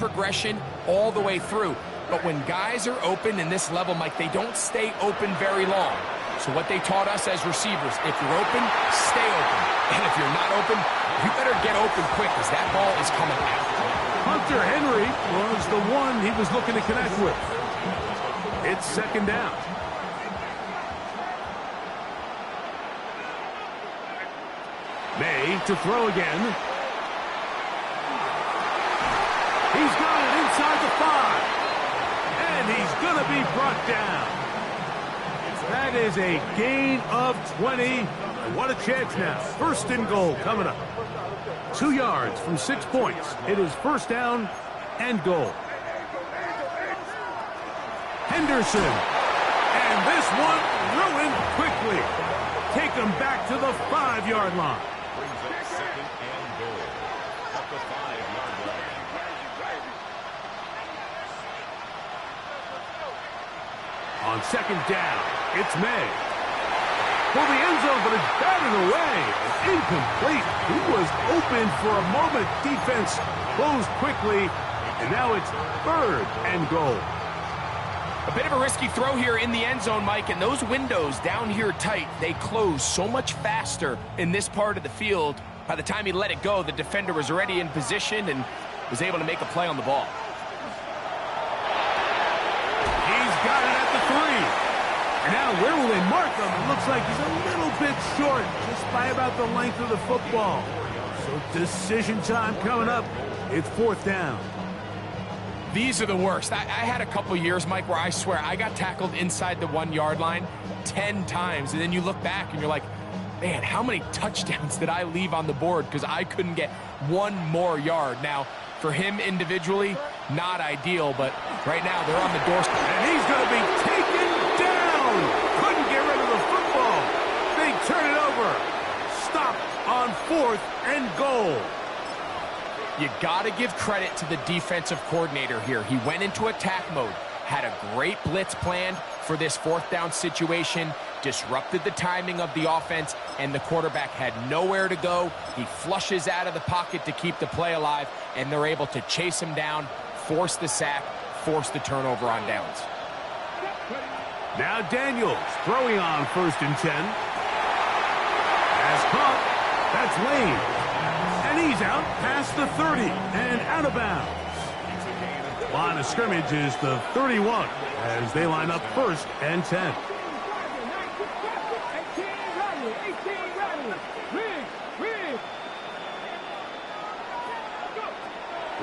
progression all the way through. But when guys are open in this level, Mike, they don't stay open very long. So what they taught us as receivers, if you're open, stay open. And if you're not open, you better get open quick because that ball is coming out. Hunter Henry was the one he was looking to connect with. It's second down. May to throw again. He's got it inside the 5. And he's going to be brought down. That is a gain of 20. And what a chance now. First and goal coming up. 2 yards from 6 points. It is first down and goal. Henderson. And this one ruined quickly. Take him back to the 5-yard line. Brings up second and goal at the 5-yard line. On second down, it's May. For the end zone, but it's batted away. Incomplete. He was open for a moment. Defense closed quickly, and now it's third and goal. A bit of a risky throw here in the end zone, Mike, and those windows down here tight, they close so much faster in this part of the field. By the time he let it go, the defender was already in position and was able to make a play on the ball. He's got it at the 3. And now where will they mark him? It looks like he's a little bit short, just by about the length of the football. So decision time coming up. It's fourth down. These are the worst. I had a couple years, Mike, where I swear I got tackled inside the 1-yard line 10 times. And then you look back and you're like, man, how many touchdowns did I leave on the board because I couldn't get one more yard? Now, for him individually, not ideal, but right now they're on the doorstep. And he's going to be taken down. Couldn't get rid of the football. They turn it over. Stopped on fourth and goal. You got to give credit to the defensive coordinator here. He went into attack mode, had a great blitz planned for this fourth down situation, disrupted the timing of the offense, and the quarterback had nowhere to go. He flushes out of the pocket to keep the play alive, and they're able to chase him down, force the sack, force the turnover on downs. Now Daniels throwing on first and 10. Has caught. That's Lane. And he's out past the 30 and out of bounds. Line of scrimmage is the 31 as they line up first and 10.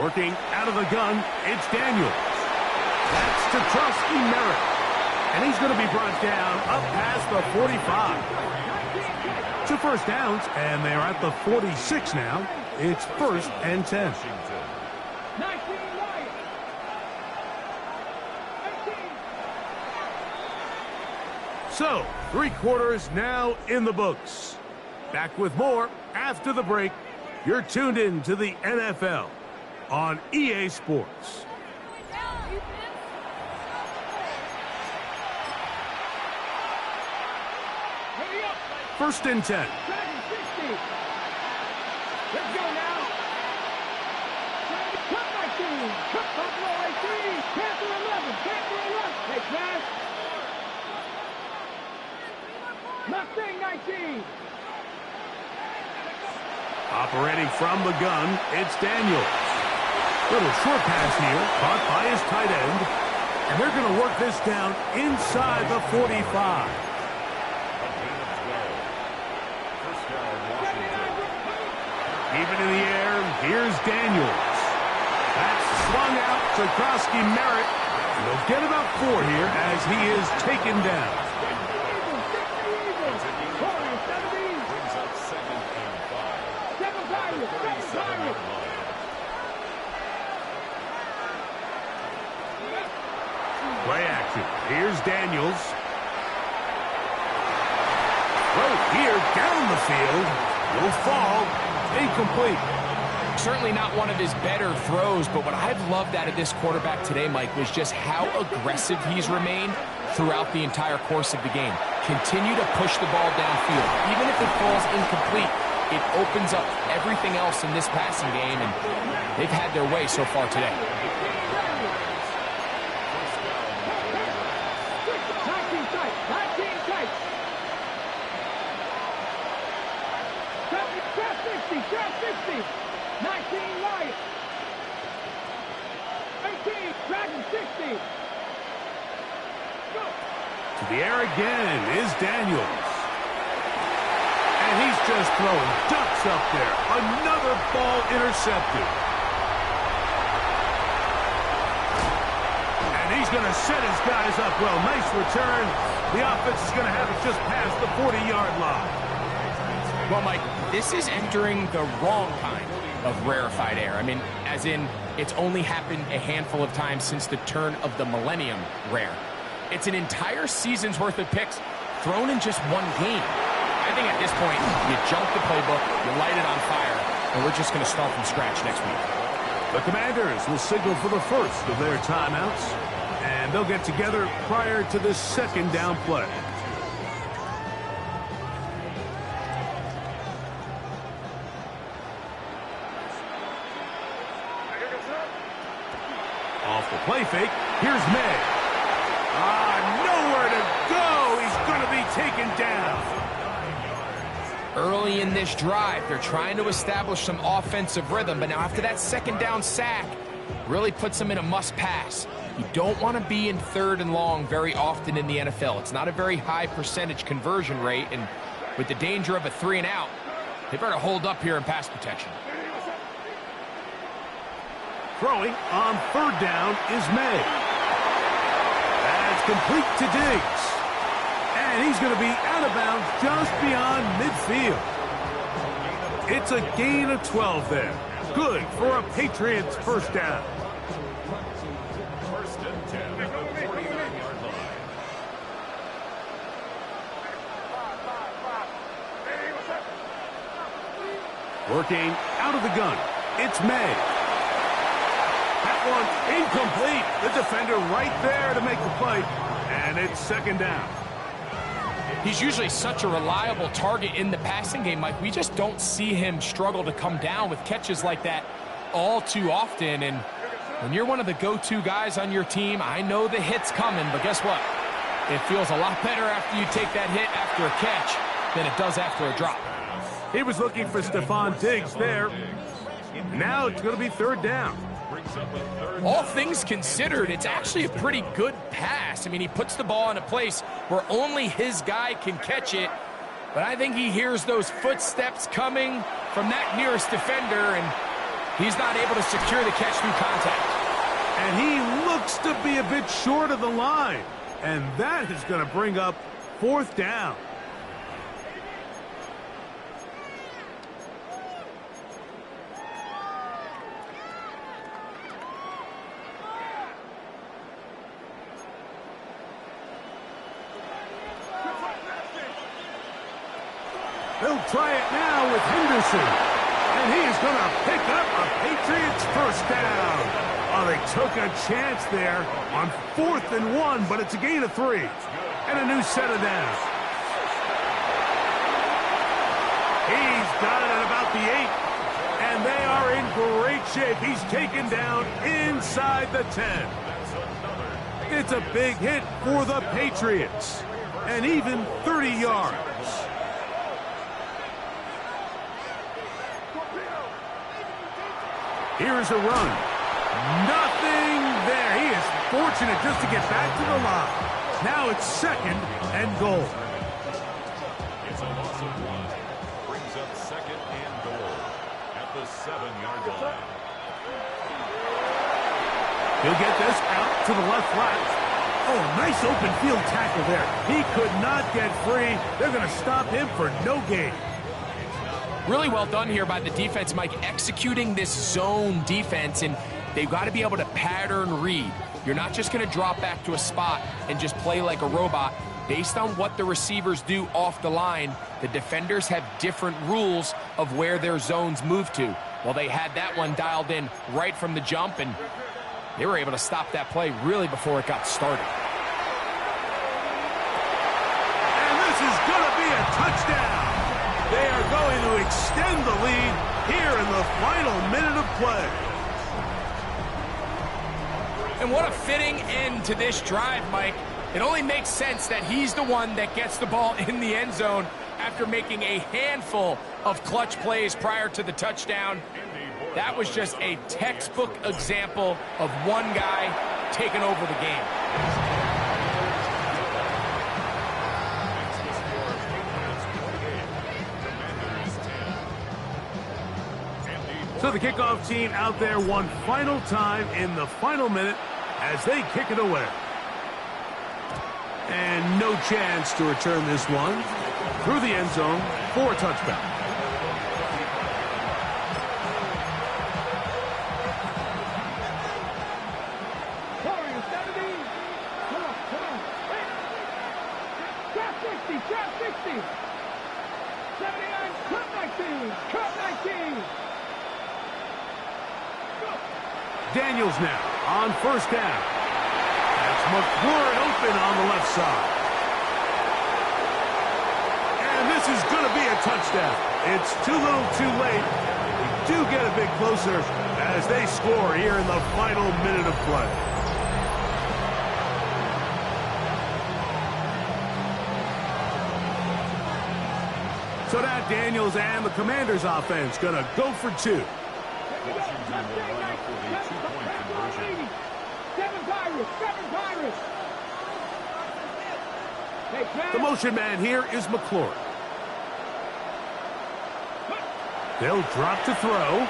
Working out of the gun, it's Daniels. That's to Trusky Merritt. And he's going to be brought down up past the 45. 2 first downs, and they're at the 46 now. It's first and 10. So, 3 quarters now in the books. Back with more after the break. You're tuned in to the NFL on EA Sports. First and 10. Let's go now. Cut my team. Cut Buffalo 18. Panther 11. Panther 11. Hey, pass. Mustang 19. Operating from the gun, it's Daniels. Little short pass here, caught by his tight end. And they're going to work this down inside the 45. Even in the air, here's Daniels. That's swung out to Krosky Merritt. They'll get about 4 here as he is taken down. Play action. Here's Daniels. Right here down the field. No fall. Incomplete. Certainly not one of his better throws, but what I've loved out of this quarterback today, Mike, was just how aggressive he's remained throughout the entire course of the game. Continue to push the ball downfield. Even if it falls incomplete, it opens up everything else in this passing game, and they've had their way so far today. 19 tight. 19 tight. Trap 60. Trap 60. 19 Lions. 18. Dragon 60. Go. To the air again is Daniels. And he's just throwing ducks up there. Another ball intercepted. And he's going to set his guys up well. Nice return. The offense is going to have it just past the 40-yard line. Well, Mike, this is entering the wrong kind of rarefied air. I mean, as in, it's only happened a handful of times since the turn of the millennium rare. It's an entire season's worth of picks thrown in just one game. I think at this point, you jump the playbook, you light it on fire, and we're just going to start from scratch next week. The Commanders will signal for the first of their timeouts, and they'll get together prior to this second down play. Off the play fake, here's May. Nowhere to go. He's going to be taken down. Early in this drive, they're trying to establish some offensive rhythm, but now after that second down sack, really puts them in a must-pass. You don't want to be in 3rd and long very often in the NFL. It's not a very high percentage conversion rate, and with the danger of a 3 and out, they better hold up here in pass protection. Throwing on 3rd down is May. That's complete to Diggs. And he's going to be out of bounds just beyond midfield. It's a gain of 12 there. Good for a Patriots first down. First and 10 at the 49-yard line. Working out of the gun. It's May. That one's incomplete. The defender right there to make the play. And it's second down. He's usually such a reliable target in the passing game, Mike. We just don't see him struggle to come down with catches like that all too often. And when you're one of the go-to guys on your team, I know the hit's coming, but guess what? It feels a lot better after you take that hit after a catch than it does after a drop. He was looking for Stephon Diggs there. Now it's going to be 3rd down. All things considered, it's actually a pretty good pass. I mean, he puts the ball in a place where only his guy can catch it, but I think he hears those footsteps coming from that nearest defender, and he's not able to secure the catch through contact. And he looks to be a bit short of the line, and that is going to bring up 4th down. They'll try it now with Henderson. And he is going to pick up a Patriots first down. Oh, they took a chance there on 4th and 1, but it's a gain of 3. And a new set of downs. He's got it at about the 8. And they are in great shape. He's taken down inside the 10. It's a big hit for the Patriots. And even 30 yards. Here's a run. Nothing there. He is fortunate just to get back to the line. Now it's 2nd and goal. It's a loss of 1. Brings up 2nd and goal at the 7-yard line. He'll get this out to the left flat. Oh, nice open field tackle there. He could not get free. They're going to stop him for no gain. Really well done here by the defense, Mike, executing this zone defense, and they've got to be able to pattern read. You're not just going to drop back to a spot and just play like a robot. Based on what the receivers do off the line, the defenders have different rules of where their zones move to. Well, they had that one dialed in right from the jump, and they were able to stop that play really before it got started. And this is going to be a touchdown. They are They're going to extend the lead here in the final minute of play. And what a fitting end to this drive, Mike. It only makes sense that he's the one that gets the ball in the end zone after making a handful of clutch plays prior to the touchdown. That was just a textbook example of one guy taking over the game. So the kickoff team out there one final time in the final minute as they kick it away. And no chance to return this one through the end zone for a touchdown. Daniels now on first down. That's McLaurin open on the left side. And this is going to be a touchdown. It's too little too late. We do get a bit closer as they score here in the final minute of play. So now Daniels and the Commanders offense going to go for two. Washington will line up for the two-point conversion. The motion man here is McLaurin. They'll drop to throw.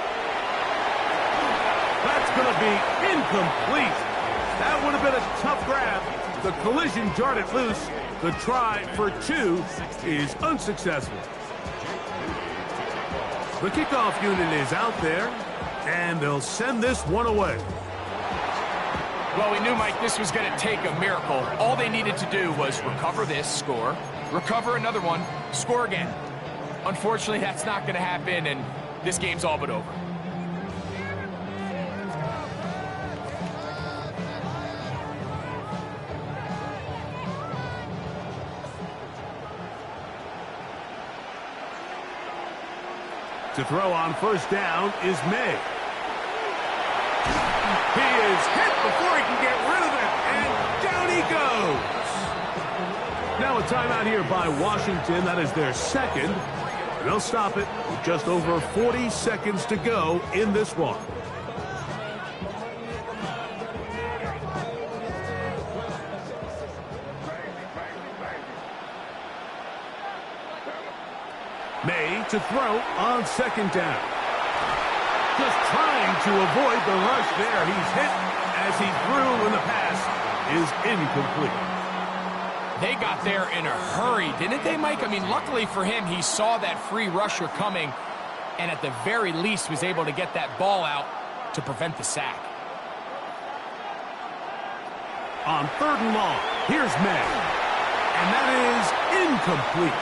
That's going to be incomplete. That would have been a tough grab. The collision jarred it loose. The try for two is unsuccessful. The kickoff unit is out there, and they'll send this one away. Well, we knew, Mike, this was going to take a miracle. All they needed to do was recover this, score, recover another one, score again. Unfortunately, that's not going to happen, and this game's all but over. To throw on first down is May. He is hit before he can get rid of it, and down he goes. Now a timeout here by Washington. That is their second. They'll stop it with just over 40 seconds to go in this one. May to throw on second down. Just trying to avoid the rush there. He's hit as he threw, and the pass is incomplete. They got there in a hurry, didn't they, Mike? I mean, luckily for him, he saw that free rusher coming, and at the very least was able to get that ball out to prevent the sack. On third and long, here's May. And that is incomplete.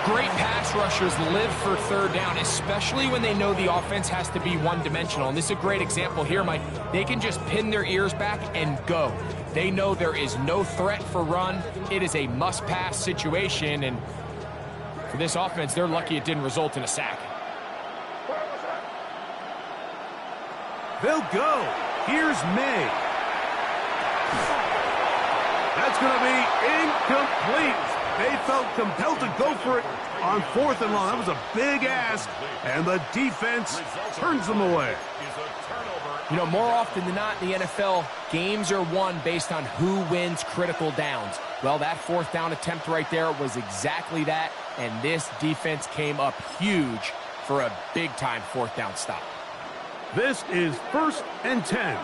Great pass rushers live for third down, especially when they know the offense has to be one-dimensional. And this is a great example here, Mike. They can just pin their ears back and go. They know there is no threat for run. It is a must-pass situation, and for this offense, they're lucky it didn't result in a sack. They'll go. Here's May. That's going to be incomplete. They felt compelled to go for it on fourth and long. That was a big ask, and the defense turns them away. You know, more often than not in the NFL, games are won based on who wins critical downs. Well, that fourth down attempt right there was exactly that, and this defense came up huge for a big-time fourth down stop. This is 1st and 10.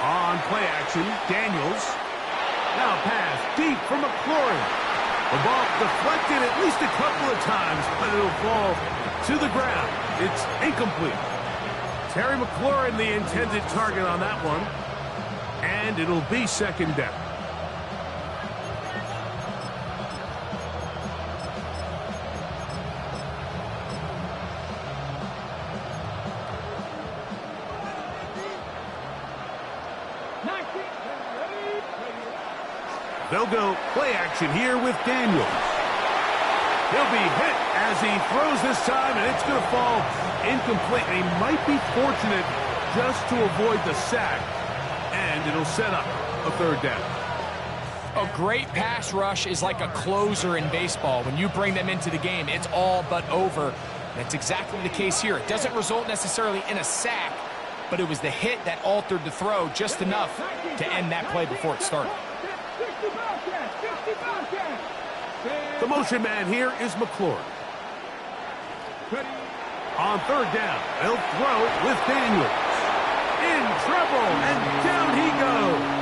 On play action, Daniels. Now pass deep from McLaurin. The ball deflected at least a couple of times, but it'll fall to the ground. It's incomplete. Terry McLaurin, the intended target on that one. And it'll be second down. They'll go play action here with Daniels. He'll be hit as he throws this time, and it's going to fall incomplete. He might be fortunate just to avoid the sack, and it'll set up a third down. A great pass rush is like a closer in baseball. When you bring them into the game, it's all but over. That's exactly the case here. It doesn't result necessarily in a sack, but it was the hit that altered the throw just enough to end that play before it started. The motion man here is McLaurin. On third down, they'll throw with Daniels. In trouble, and down he goes.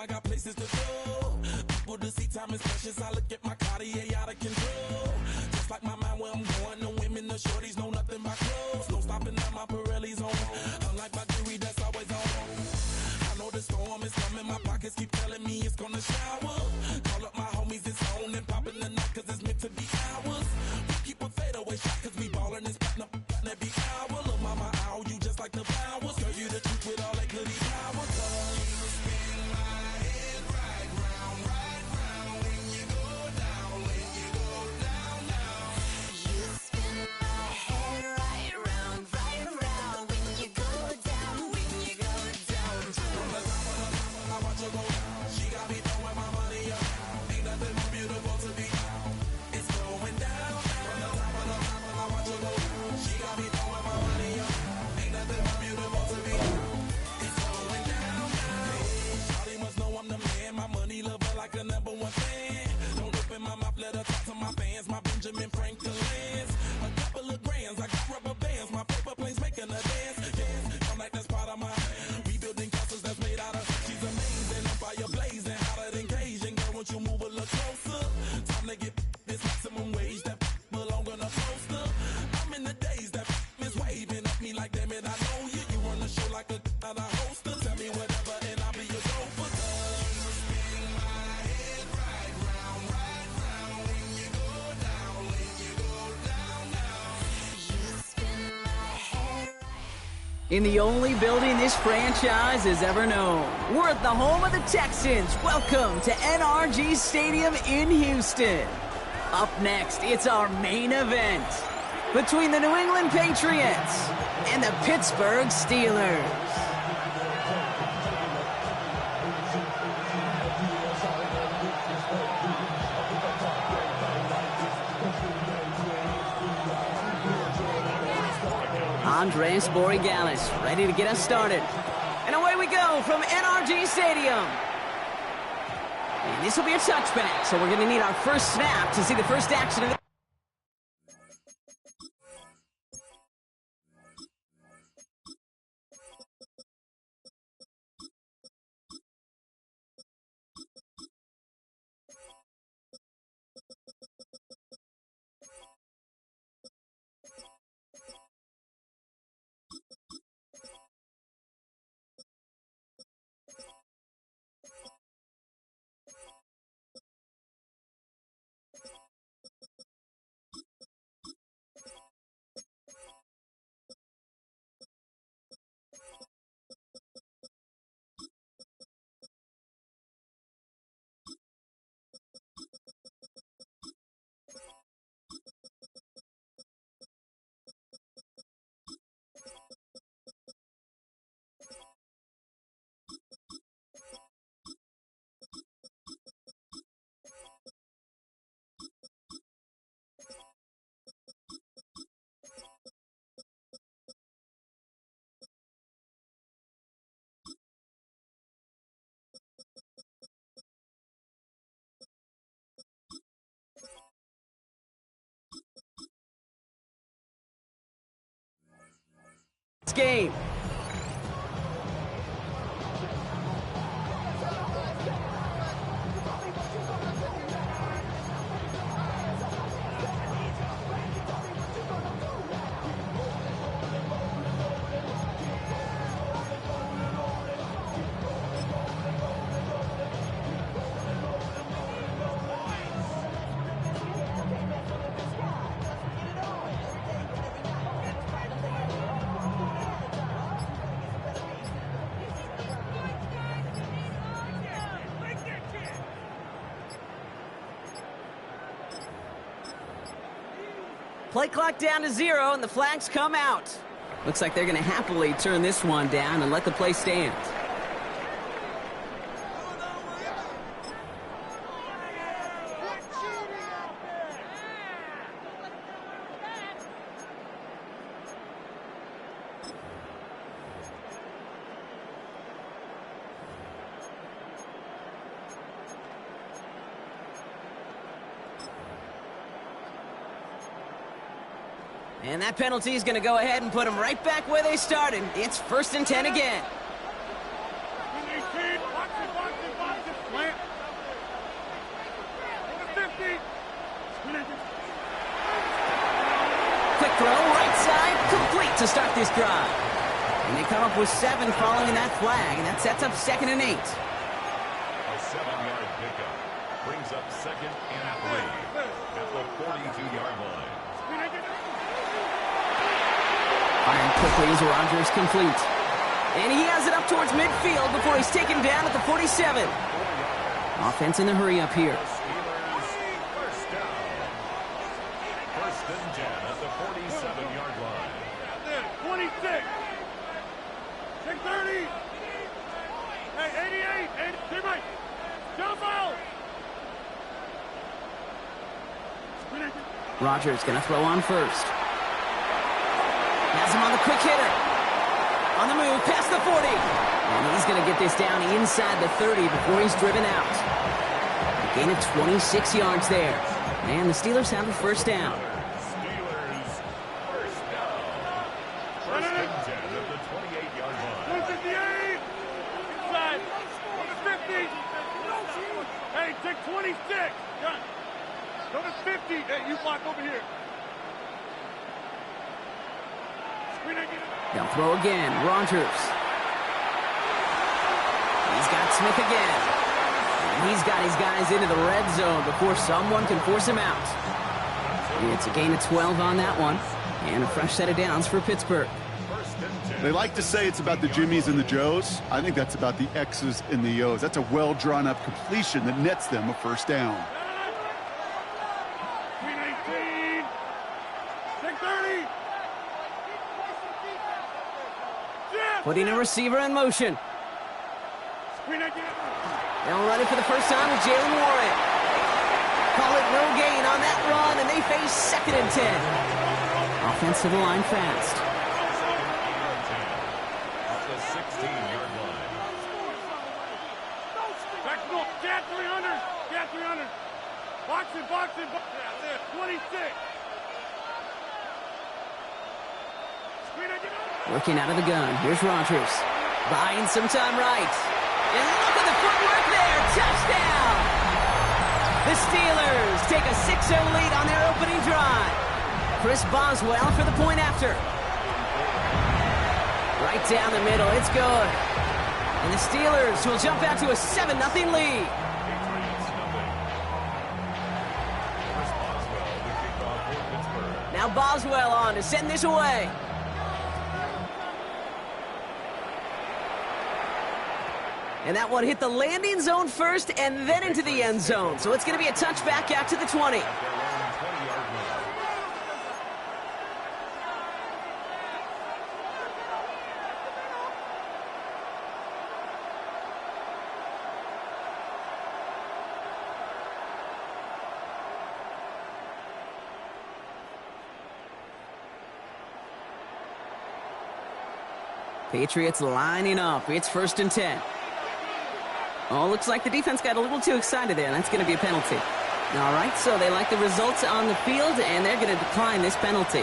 I got places to go. People to see, time is precious. I look at my Cartier out of control. Just like my mind where I'm going. The women, the shorties know nothing but clothes. No stopping at my Pirelli's on. Unlike my jewelry that's always on. I know the storm is coming. My pockets keep telling me it's gonna shower. Call up my homies, it's on and popping the night cause it's meant to be ours. We keep a fadeaway shot cause we ballin' and spotting up every hour. Look, mama, ow, you just like the flowers. Girl, you the truth with all that goody power. In the only building this franchise has ever known. We're at the home of the Texans. Welcome to NRG Stadium in Houston. Up next, it's our main event between the New England Patriots and the Pittsburgh Steelers. Andres Borregales ready to get us started. And away we go from NRG Stadium. And this will be a touchback, so we're going to need our first snap to see the first action of the game. Play clock down to 0, and the flags come out. Looks like they're going to happily turn this one down and let the play stand. And that penalty is going to go ahead and put them right back where they started. It's 1st and 10 again. Quick throw, right side, complete to start this drive. And they come up with 7 following that flag, and that sets up 2nd and 8. A 7-yard pickup brings up 2nd and 3 at the 42-yard line. Firing quickly as Rodgers complete. And he has it up towards midfield before he's taken down at the 47. Offense in the hurry up here. Steelers first down. 1st and 10 at the 47-yard line. 26. 630. Hey, 88. 80. Right. Jump out. Rodgers going to throw on first. Has him on the quick hitter. On the move, past the 40. And he's going to get this down inside the 30 before he's driven out. A gain of 26 yards there. And the Steelers have a 1st down. Steelers first down. 1st and 10 at the 28-yard line. 158. Inside. On the 50. Hey, take 26. Go to 50. Hey, you block over here. They'll throw again. Rodgers. He's got Smith again. And he's got his guys into the red zone before someone can force him out. It's a gain of 12 on that one. And a fresh set of downs for Pittsburgh. They like to say it's about the Jimmies and the Joes. I think that's about the X's and the O's. That's a well-drawn-up completion that nets them a 1st down. 319. 630. Putting a receiver in motion. They'll run it for the first time with Jalen Warren. Call it no gain on that run, and they face 2nd and 10. Offense to the line fast. At the 16-yard line. Back to goal. Cat 300. Cat 300. Boxing. 26. Working out of the gun. Here's Rodgers. Buying some time right. And look at the footwork there. Touchdown! The Steelers take a 6-0 lead on their opening drive. Chris Boswell for the point after. Right down the middle. It's good. And the Steelers will jump out to a 7-0 lead. Now Boswell on to send this away. And that one hit the landing zone first and then into the end zone. So it's going to be a touchback out to the 20. Patriots lining up. It's 1st and 10. Oh, looks like the defense got a little too excited there. That's going to be a penalty. All right, so they like the results on the field, and they're going to decline this penalty.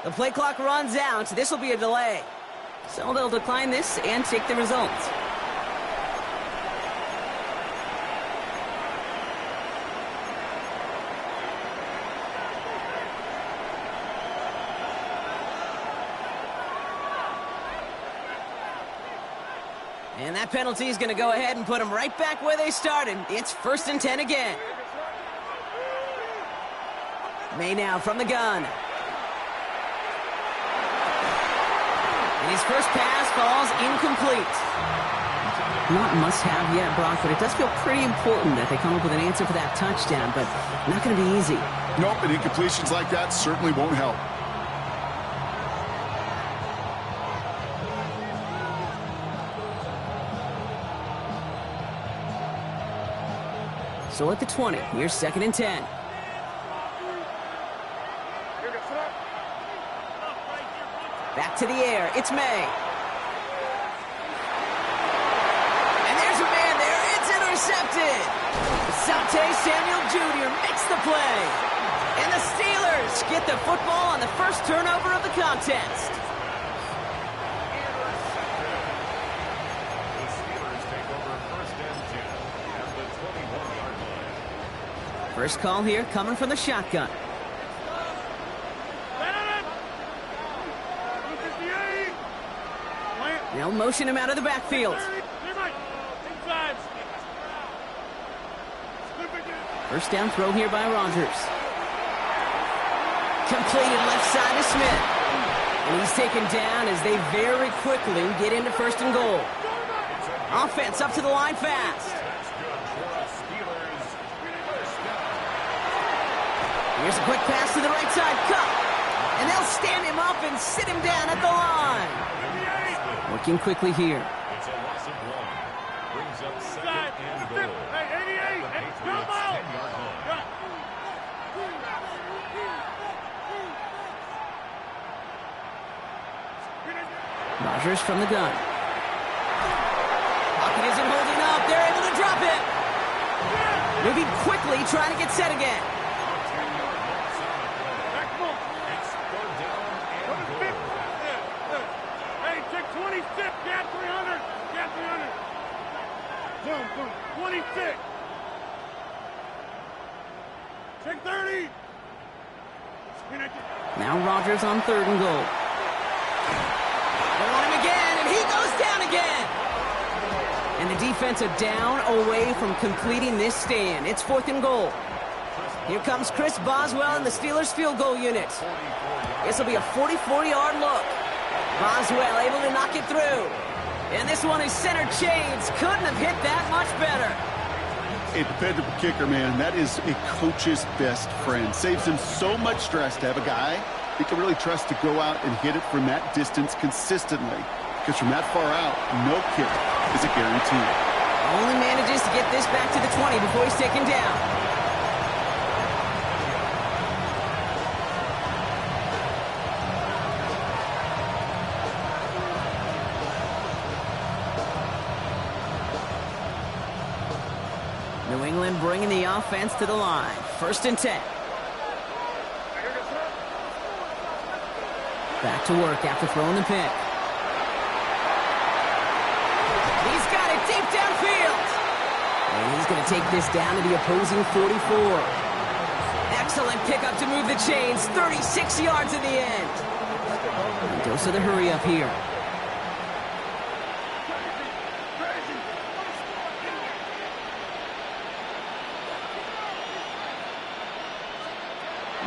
The play clock runs out. This will be a delay. So they'll decline this and take the result. And that penalty is going to go ahead and put them right back where they started. It's 1st and 10 again. May now from the gun. And his first pass falls incomplete. Not must-have yet, Brock, but it does feel pretty important that they come up with an answer for that touchdown, but not going to be easy. Nope, and incompletions like that certainly won't help. So at the 20, here's 2nd and 10. Back to the air, it's May. And there's a man there, it's intercepted. Sante Samuel Jr. makes the play. And the Steelers get the football on the first turnover of the contest. The Steelers take over 1st and 10 at the 21-yard line. First call here coming from the shotgun. They'll motion him out of the backfield. First down throw here by Rodgers. Completed left side to Smith. And he's taken down as they very quickly get into 1st and goal. Offense up to the line fast. Here's a quick pass to the right side. Cup. And they'll stand him up and sit him down at the line. Working quickly here. It's a loss of 1. Brings up 2nd and goal. At the Patriots' 10-yard line. Rodgers from the gun. Pocket isn't holding up. They're able to drop it. Moving quickly, trying to get set again. It's 3rd down and goal. Hey, check 26. Got 300. Got 300. Boom. 26. Check 30. Now Rodgers on 3rd and goal. They want him again, and he goes down again. And the defense are down away from completing this stand. It's 4th and goal. Here comes Chris Boswell and the Steelers field goal unit. This will be a 44-yard look. Boswell able to knock it through. And this one is center shades. Couldn't have hit that much better. A dependable kicker, man. That is a coach's best friend. Saves him so much stress to have a guy he can really trust to go out and hit it from that distance consistently. Because from that far out, no kick is a guarantee. Only manages to get this back to the 20 before he's taken down. New England bringing the offense to the line. 1st and 10. Back to work after throwing the pick. He's got it deep downfield. And he's going to take this down to the opposing 44. Excellent pickup to move the chains. 36 yards at the end. And dose of the hurry up here.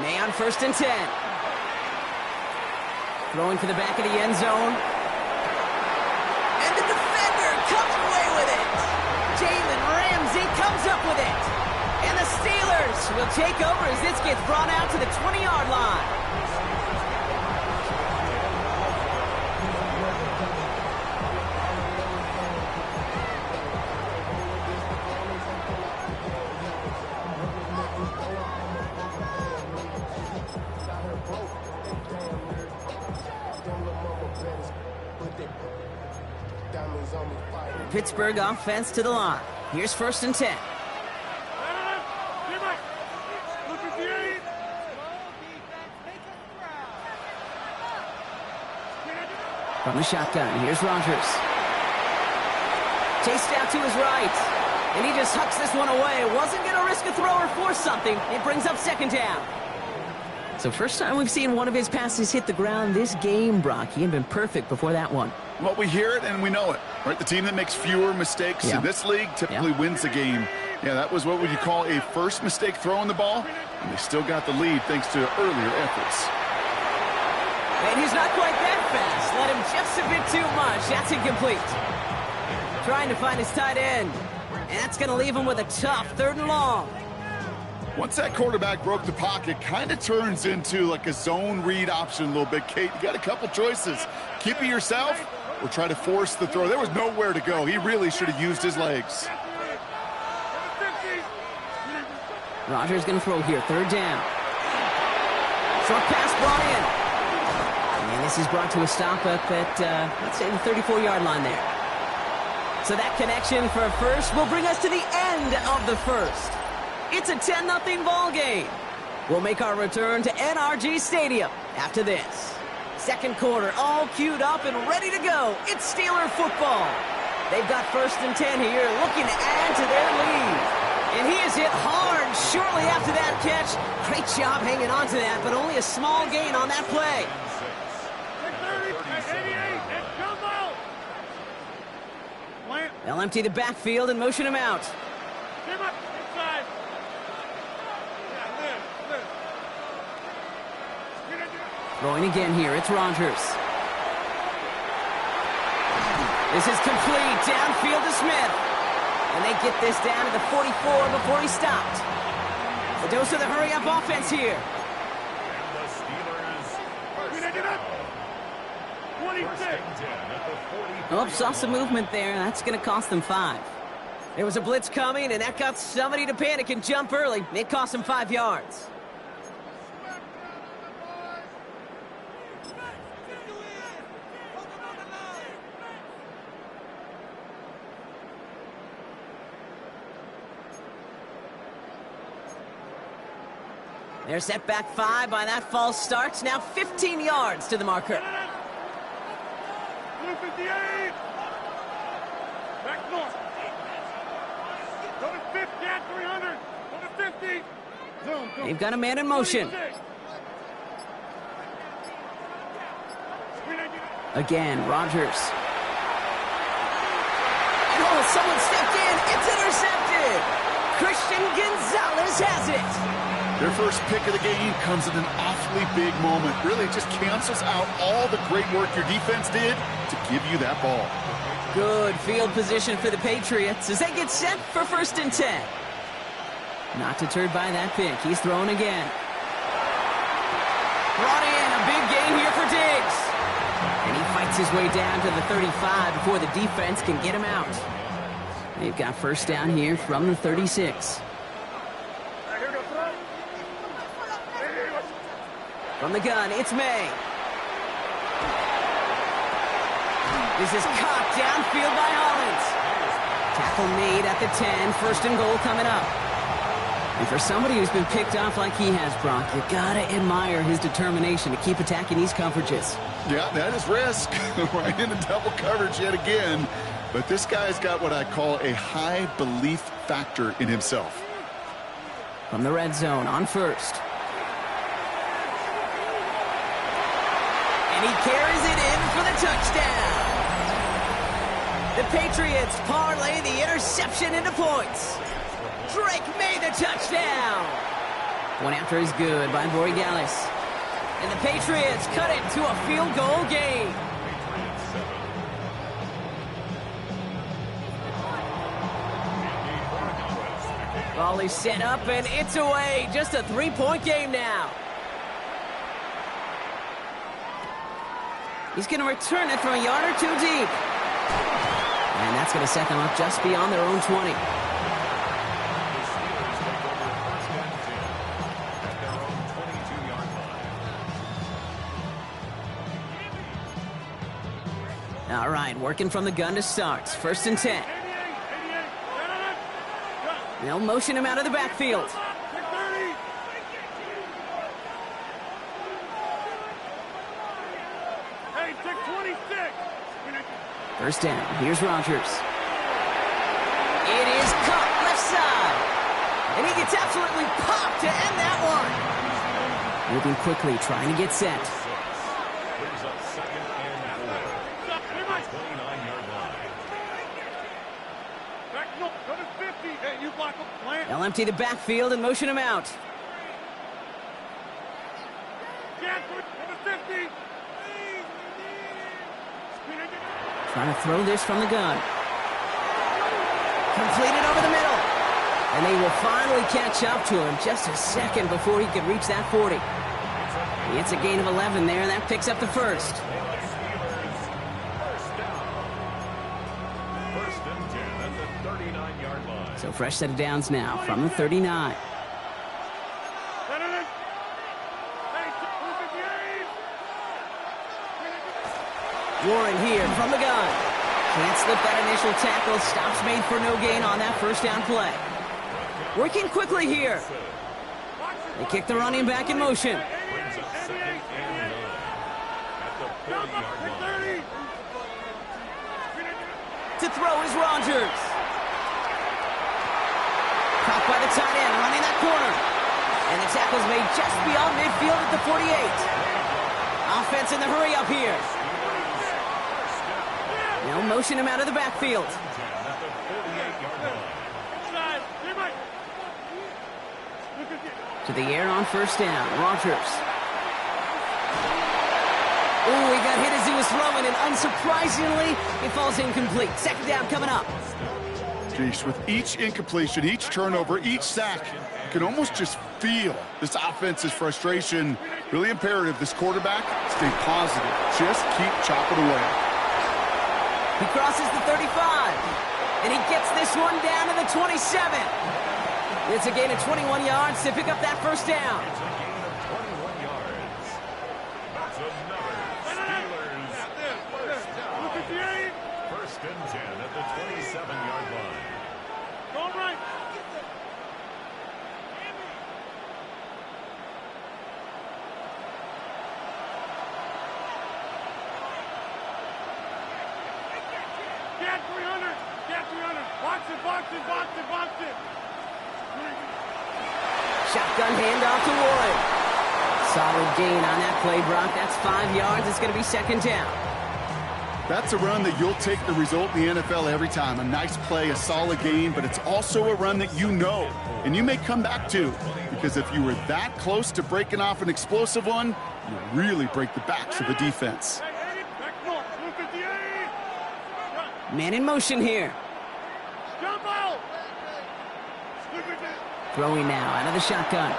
May on 1st and 10. Throwing for the back of the end zone. And the defender comes away with it. Jalen Ramsey comes up with it. And the Steelers will take over as this gets brought out to the 20-yard line. Pittsburgh offense to the line. Here's 1st and 10. From the shotgun, here's Rodgers. Chased out to his right. And he just hucks this one away. Wasn't going to risk a throw or force something. It brings up second down. So first time we've seen one of his passes hit the ground this game, Brock. He had been perfect before that one. Well, we hear it and we know it. Right? The team that makes fewer mistakes in this league typically wins the game. Yeah, that was what would you call a first mistake throwing the ball. And they still got the lead thanks to earlier efforts. And he's not quite that fast. Let him just a bit too much. That's incomplete. Trying to find his tight end. And that's going to leave him with a tough 3rd and long. Once that quarterback broke the pocket, kind of turns into like a zone read option a little bit. Kate, you got a couple choices. Keep it yourself or try to force the throw. There was nowhere to go. He really should have used his legs. Rodgers going to throw here. 3rd down. Short pass brought in. And this is brought to a stop up at, let's say, the 34-yard line there. So that connection for a first will bring us to the end of the first. It's a 10-0 ball game. We'll make our return to NRG Stadium after this. Second quarter, all queued up and ready to go. It's Steeler football. They've got 1st and 10 here, looking to add to their lead. And he is hit hard shortly after that catch. Great job hanging on to that, but only a small gain on that play. They'll empty the backfield and motion him out. Throwing again here, it's Rodgers. This is complete, downfield to Smith. And they get this down to the 44 before he stopped. The dose of the hurry-up offense here. Oh, saw some movement there. That's going to cost them 5. There was a blitz coming, and that got somebody to panic and jump early. It cost them 5 yards. They're set back 5 by that false start. Now 15 yards to the marker. 58. Back north. Go to 50 at 300. Go to 50. Zoom. They've got a man in motion. Again, Rodgers. Oh, someone stepped in. It's intercepted. Christian Gonzalez has it. Their first pick of the game comes at an awfully big moment. Really just cancels out all the great work your defense did to give you that ball. Good field position for the Patriots as they get set for 1st and 10. Not deterred by that pick. He's throwing again. Brought in a big gain here for Diggs. And he fights his way down to the 35 before the defense can get him out. They've got 1st down here from the 36. From the gun, it's May. This is caught downfield by Hollins. Tackle made at the 10, 1st and goal coming up. And for somebody who's been picked off like he has, Brock, you gotta admire his determination to keep attacking these coverages. Yeah, that is risk. Right into double coverage yet again. But this guy's got what I call a high belief factor in himself. From the red zone on 1st. And he carries it in for the touchdown. The Patriots parlay the interception into points. Drake made the touchdown. One after is good by Borregales. And the Patriots cut it to a field goal game. Ball is set up and it's away. Just a 3-point game now. He's going to return it from a yard or 2 deep. And that's going to set them up just beyond their own 20. All right, working from the gun to start. 1st and 10. They'll motion him out of the backfield. Hey, take 26. First down. Here's Rodgers. It is caught left side. And he gets absolutely popped to end that one. Moving quickly, trying to get set. Brings up second and 4. At the 29-yard line. Back, no, go to 50. Hey, you block a plant. They'll empty the backfield and motion him out. Jack, go to 50. Trying to throw this from the gun. Completed over the middle. And they will finally catch up to him just a second before he could reach that 40. It's a gain of 11 there. That picks up the first. First and 10 at the 39-yard line. So fresh set of downs now from the 39. Warren here from the gun. Can't slip that initial tackle. Stops made for no gain on that first down play. Working quickly here. They kick the running back in motion. Brings up second and 9 at the 40-yard line. To throw is Rodgers. Caught by the tight end, running that corner. And the tackle's made just beyond midfield at the 48. Offense in the hurry up here. They'll motion him out of the backfield. To the air on first down. Rodgers. Oh, he got hit as he was throwing, and unsurprisingly, it falls incomplete. Second down coming up. Jeez, with each incompletion, each turnover, each sack, you can almost just feel this offense's frustration. Really imperative, this quarterback, stay positive. Just keep chopping away. He crosses the 35, and he gets this one down to the 27. It's a gain of 21 yards to pick up that first down. It's a gain of 21 yards. That's another Steelers first down. First and 10 at the 27-yard line. All right. Get 300. Get 300. Box it, box it, box it, box it. Shotgun handoff to Warren. Solid gain on that play, Brock. That's 5 yards. It's going to be second down. That's a run that you'll take the result in the NFL every time. A nice play, a solid gain, but it's also a run that you know, and you may come back to, because if you were that close to breaking off an explosive one, you really break the backs of the defense. Back north. 258. Man in motion here. Jump out. Throwing now out of the shotgun.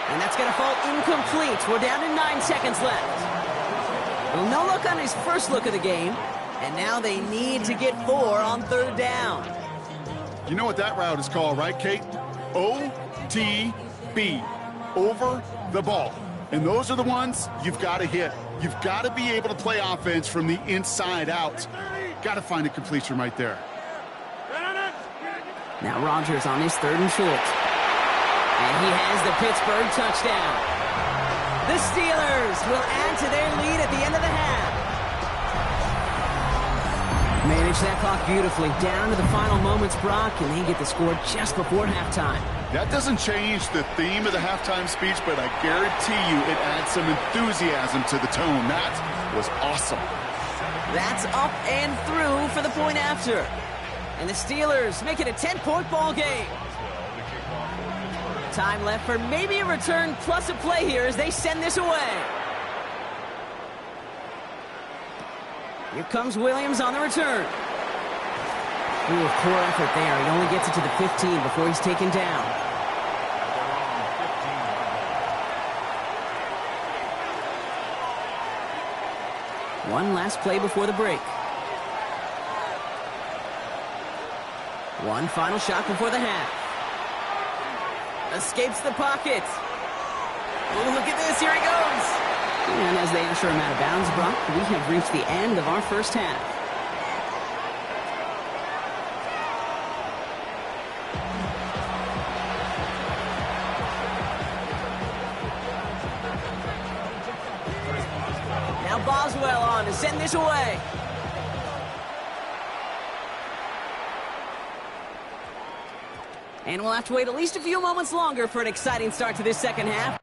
And that's going to fall incomplete. We're down to 9 seconds left. Well, no look on his first look of the game. And now they need to get 4 on third down. You know what that route is called, right, Kate? OTB, over the ball. And those are the ones you've got to hit. You've got to be able to play offense from the inside out. Got to find a completion right there. Now Rodgers on his third and short. And he has the Pittsburgh touchdown. The Steelers will add to their lead at the end of the half. Manage that clock beautifully down to the final moments, Brock, and they get the score just before halftime. That doesn't change the theme of the halftime speech, but I guarantee you it adds some enthusiasm to the tone. That was awesome. That's up and through for the point after. And the Steelers make it a 10-point ball game. Time left for maybe a return plus a play here as they send this away. Here comes Williams on the return. Ooh, poor effort there. He only gets it to the 15 before he's taken down. One last play before the break. One final shot before the half. Escapes the pocket. Oh, look at this. Here he goes. And as they usher him out of bounds, Brock, we have reached the end of our first half. Boswell on to send this away. And we'll have to wait at least a few moments longer for an exciting start to this second half.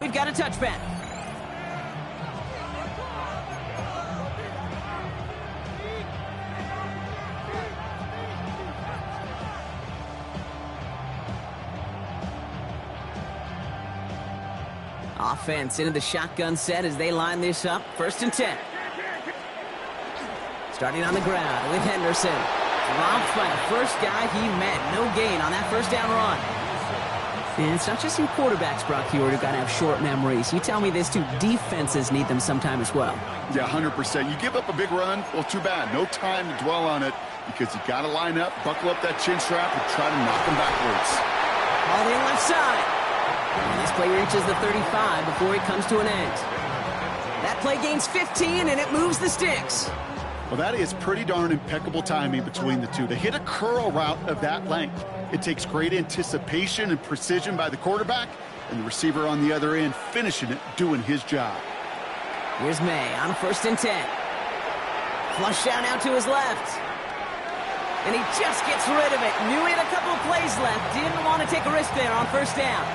We've got a touchback. Offense into the shotgun set as they line this up. 1st and 10. Starting on the ground with Henderson. Dropped by the first guy he met. No gain on that 1st down run. And it's not just in quarterbacks, Brock, who got to have short memories. You tell me this, too. Defenses need them sometime as well. Yeah, 100%. You give up a big run, well, too bad. No time to dwell on it because you got to line up, buckle up that chin strap, and try to knock them backwards. All in left side. And this play reaches the 35 before it comes to an end. That play gains 15, and it moves the sticks. Well, that is pretty darn impeccable timing between the two. To hit a curl route of that length, it takes great anticipation and precision by the quarterback, and the receiver on the other end finishing it, doing his job. Here's May on 1st and 10. Flush down out to his left. And he just gets rid of it. Knew he had a couple of plays left. Didn't want to take a risk there on 1st down.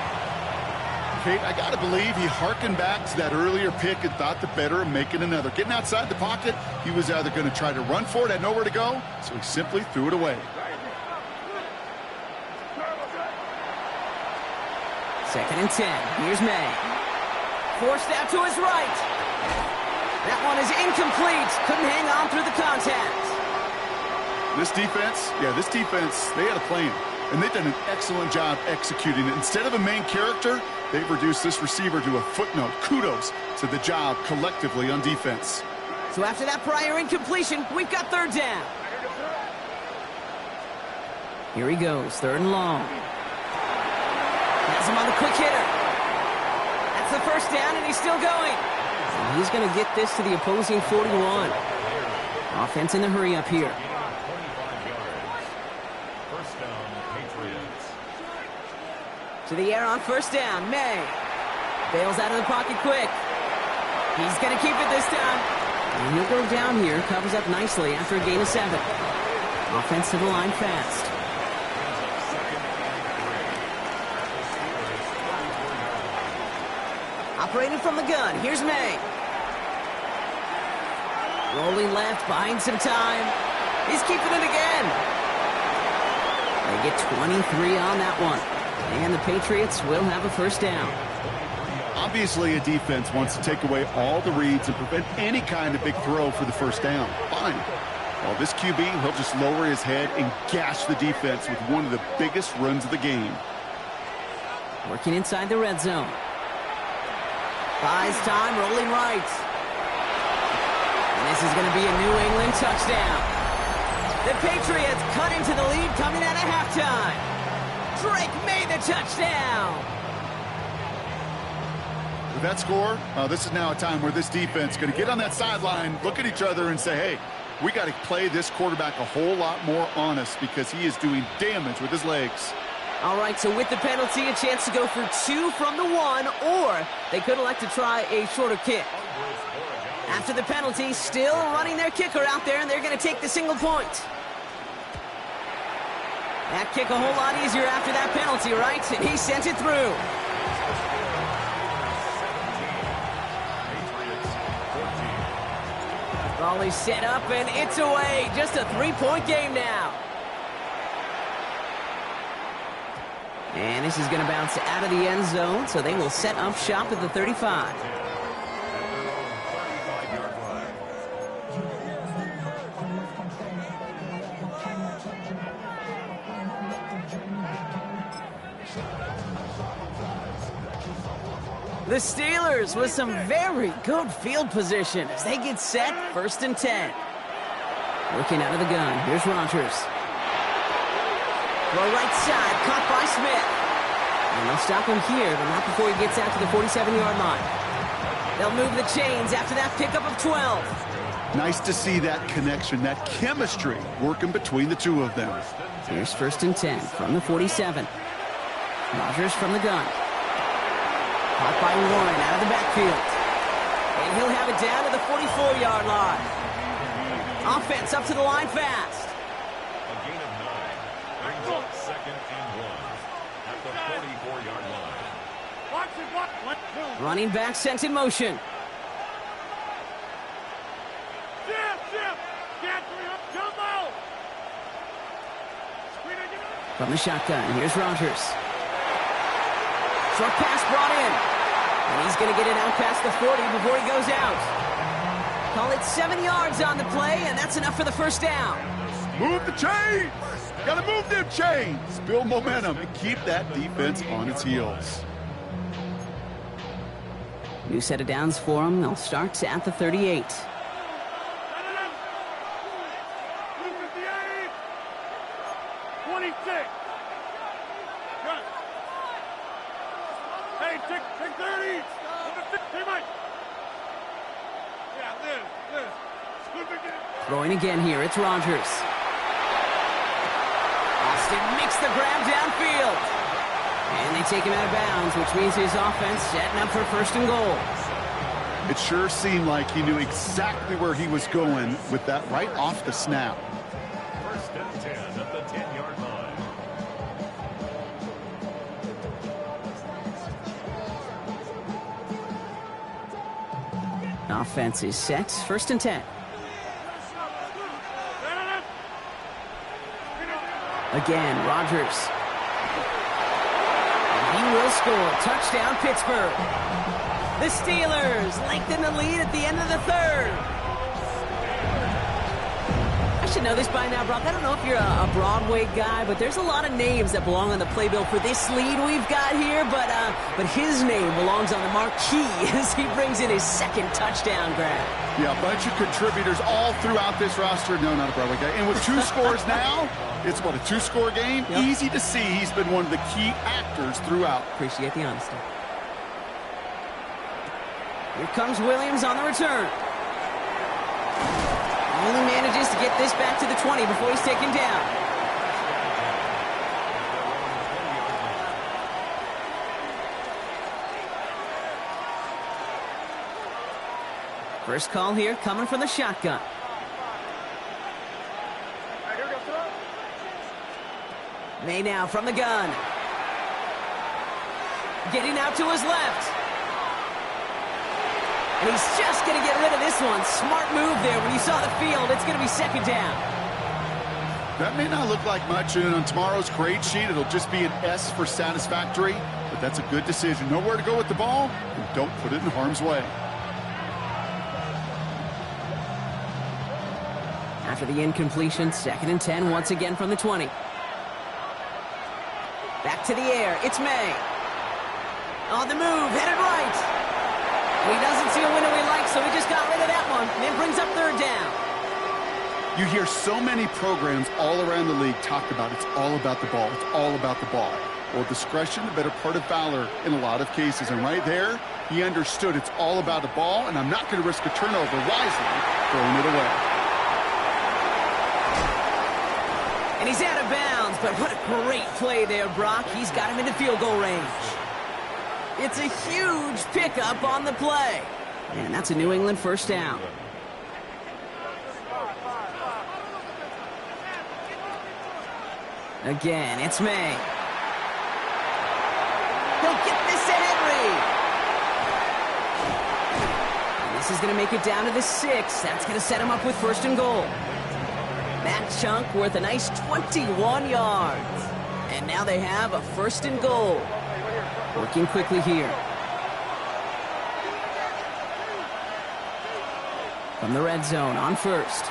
Kate, I got to believe he harkened back to that earlier pick and thought the better of making another. Getting outside the pocket, he was either going to try to run for it, had nowhere to go, so he simply threw it away. 2nd and 10. Here's May. Forced out to his right. That one is incomplete. Couldn't hang on through the contact. This defense, they had a plan, and they've done an excellent job executing it. Instead of a main character, they've reduced this receiver to a footnote. Kudos to the job collectively on defense. So after that prior incompletion, we've got 3rd down. Here he goes, 3rd and long. Has him on the quick hitter. That's the 1st down, and he's still going. And he's going to get this to the opposing 41. Offense in the hurry up here. 1st down, Patriots. To the air on 1st down. May bails out of the pocket quick. He's going to keep it this time. And he'll go down here. Covers up nicely after a gain of 7. Offense to the line fast. Operating from the gun. Here's May. Rolling left, buying some time. He's keeping it again. They get 23 on that one. And the Patriots will have a 1st down. Obviously, a defense wants to take away all the reads and prevent any kind of big throw for the 1st down. Fine. Well, this QB, he'll just lower his head and gash the defense with one of the biggest runs of the game. Working inside the red zone. Buys time, rolling right. And this is going to be a New England touchdown. The Patriots cut into the lead coming out of halftime. Drake made the touchdown. With that score, this is now a time where this defense is going to get on that sideline, look at each other and say, hey, we got to play this quarterback a whole lot more honest because he is doing damage with his legs. All right, so with the penalty, a chance to go for 2 from the 1, or they could elect to try a shorter kick. After the penalty, still running their kicker out there, and they're going to take the single point. That kick a whole lot easier after that penalty, right? And he sent it through. Raleigh set up, and it's away. Just a 3-point game now. And this is going to bounce out of the end zone, so they will set up shop at the 35. The Steelers with some very good field position as they get set, 1st and 10. Looking out of the gun, here's Rodgers. Throw right side, caught by Smith. And they'll stop him here, but not before he gets out to the 47-yard line. They'll move the chains after that pickup of 12. Nice to see that connection, that chemistry working between the two of them. Here's 1st and 10 from the 47. Rodgers from the gun. Caught by Warren out of the backfield. And he'll have it down to the 44-yard line. Offense up to the line fast. A gain of 9 brings up 2nd and 1 at the 44-yard line. Watch it, watch it. Running back sent in motion. Jumbo! From the shotgun, here's Rodgers. Short pass brought in. And he's going to get it out past the 40 before he goes out. Call it 7 yards on the play, and that's enough for the 1st down. Move the chains! Gotta move them chains! Build momentum and keep that defense on its heels. New set of downs for them. They'll start at the 38. Throwing again here, it's Rodgers. Austin makes the grab downfield. And they take him out of bounds, which means his offense setting up for 1st and goal. It sure seemed like he knew exactly where he was going with that right off the snap. 1st and 10 at the 10-yard line. Offense is set, 1st and 10. Again, Rodgers. And he will score. Touchdown, Pittsburgh. The Steelers lengthen the lead at the end of the 3rd. I should know this by now, Brock. I don't know if you're a Broadway guy, but there's a lot of names that belong on the playbill for this lead we've got here, but his name belongs on the marquee as he brings in his 2nd touchdown grab. Yeah, a bunch of contributors all throughout this roster. No, not a Broadway guy. And with 2 scores now, it's what, a 2-score game? Yep. Easy to see he's been one of the key actors throughout. Appreciate the honesty. Here comes Williams on the return. Only manages to get this back to the 20 before he's taken down. First call here coming from the shotgun. May now from the gun. Getting out to his left. And he's just going to get rid of this one. Smart move there. When you saw the field, it's going to be 2nd down. That may not look like much, and on tomorrow's grade sheet, it'll just be an S for satisfactory, but that's a good decision. Nowhere to go with the ball, and don't put it in harm's way. After the incompletion, 2nd and 10 once again from the 20. Back to the air. It's May. On the move, headed right. He doesn't see a window he likes, so he just got rid of that one. And then brings up 3rd down. You hear so many programs all around the league talk about it's all about the ball. It's all about the ball. Well, discretion, the better part of valor in a lot of cases. And right there, he understood it's all about the ball, and I'm not going to risk a turnover wisely throwing it away. And he's out of bounds, but what a great play there, Brock. He's got him into field goal range. It's a huge pickup on the play. And that's a New England 1st down. Again, it's May. He'll get this to Henry. And this is going to make it down to the 6. That's going to set him up with 1st and goal. That chunk worth a nice 21 yards. And now they have a 1st and goal. Working quickly here. From the red zone on 1st.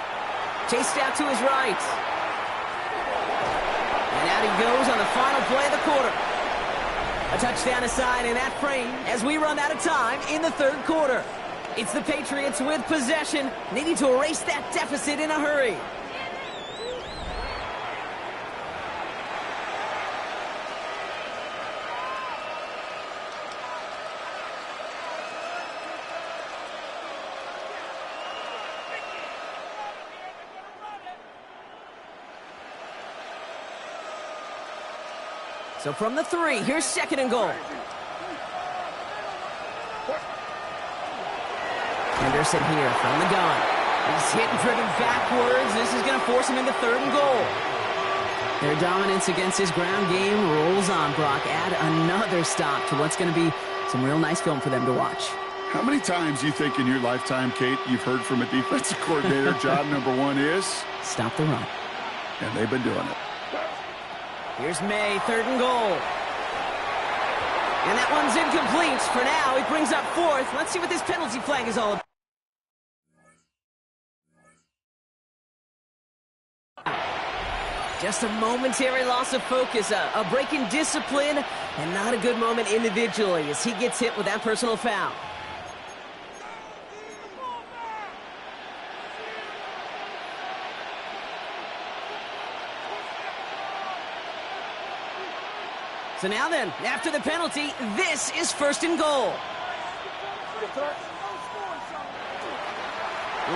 Chased out to his right. And out he goes on the final play of the quarter. A touchdown aside in that frame as we run out of time in the 3rd quarter. It's the Patriots with possession, needing to erase that deficit in a hurry. So from the 3, here's 2nd and goal. Henderson here from the gun. He's hit and driven backwards. This is going to force him into 3rd and goal. Their dominance against his ground game rolls on, Brock. Add another stop to what's going to be some real nice film for them to watch. How many times do you think in your lifetime, Kate, you've heard from a defensive coordinator, job number 1 is? Stop the run. And they've been doing it. Here's May, 3rd and goal. And that one's incomplete. For now, it brings up 4th. Let's see what this penalty flag is all about. Just a momentary loss of focus, a break in discipline, and not a good moment individually as he gets hit with that personal foul. So now then, after the penalty, this is 1st and goal.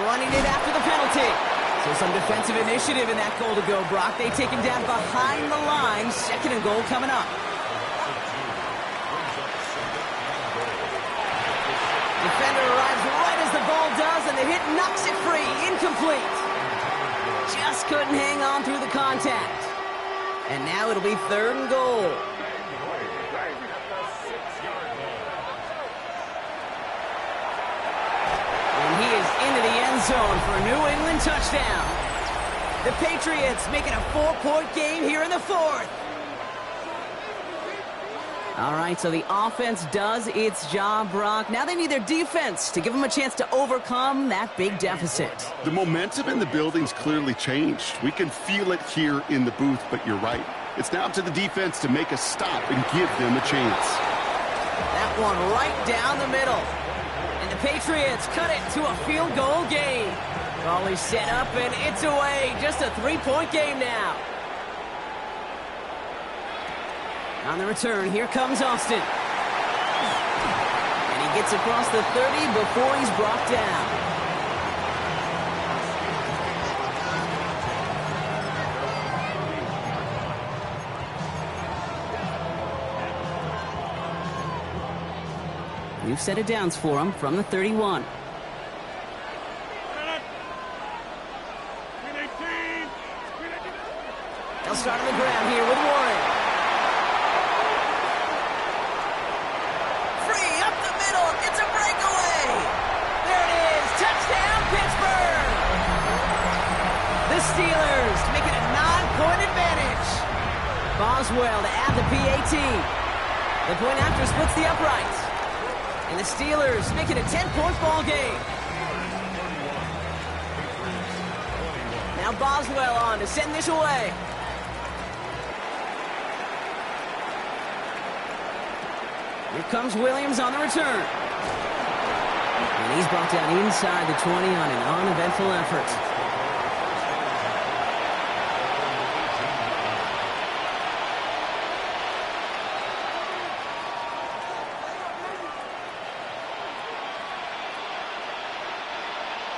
Running it after the penalty. So some defensive initiative in that goal to go, Brock. They take him down behind the line. 2nd and goal coming up. Defender arrives right as the ball does, and the hit knocks it free. Incomplete. Just couldn't hang on through the contact. And now it'll be 3rd and goal. Into the end zone for a New England touchdown. The Patriots making a 4-point game here in the 4th. All right, so the offense does its job, Brock. Now they need their defense to give them a chance to overcome that big deficit. The momentum in the building's clearly changed. We can feel it here in the booth, but you're right. It's now up to the defense to make a stop and give them a chance. That one right down the middle. The Patriots cut it to a field goal game. Ball is set up and it's away. Just a 3-point game now. On the return, here comes Austin. And he gets across the 30 before he's brought down. New set of downs for him from the 31. They'll start on the ground here with Warren. Free up the middle. It's a breakaway. There it is. Touchdown, Pittsburgh. The Steelers making a 9-point advantage. Boswell to add the PAT. The point after splits the uprights. And the Steelers make it a 10-point ball game. Now Boswell on to send this away. Here comes Williams on the return. And he's brought down inside the 20 on an uneventful effort.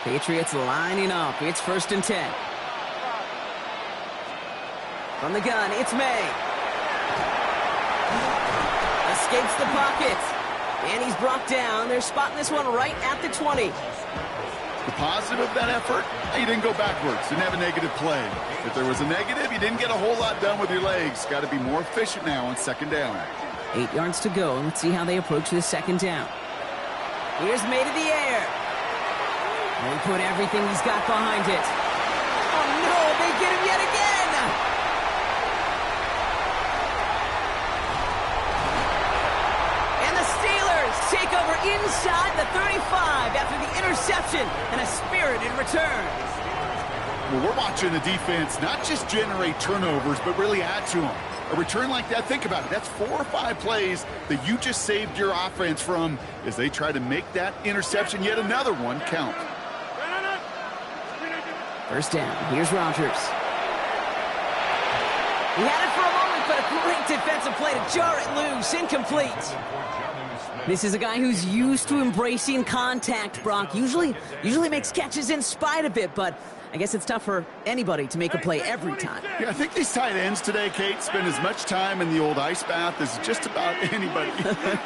Patriots lining up. It's 1st and 10. From the gun, it's May. Escapes the pocket. And he's brought down. They're spotting this one right at the 20. The positive of that effort, you didn't go backwards. Didn't have a negative play. If there was a negative, you didn't get a whole lot done with your legs. Got to be more efficient now on 2nd down. 8 yards to go. Let's see how they approach this 2nd down. Here's May to the air. And put everything he's got behind it. Oh, no, they get him yet again. inside the 35 after the interception and a spirited return. Well, we're watching the defense not just generate turnovers, but really add to them. A return like that, think about it. That's 4 or 5 plays that you just saved your offense from as they try to make that interception, yet another one, count. First down. Here's Rodgers. He had it for a moment, but a great defensive play to jar it loose. Incomplete. This is a guy who's used to embracing contact, Brock. Usually makes catches in spite of it, but I guess it's tough for anybody to make a play every time. Yeah, I think these tight ends today, Kate, spend as much time in the old ice bath as just about anybody.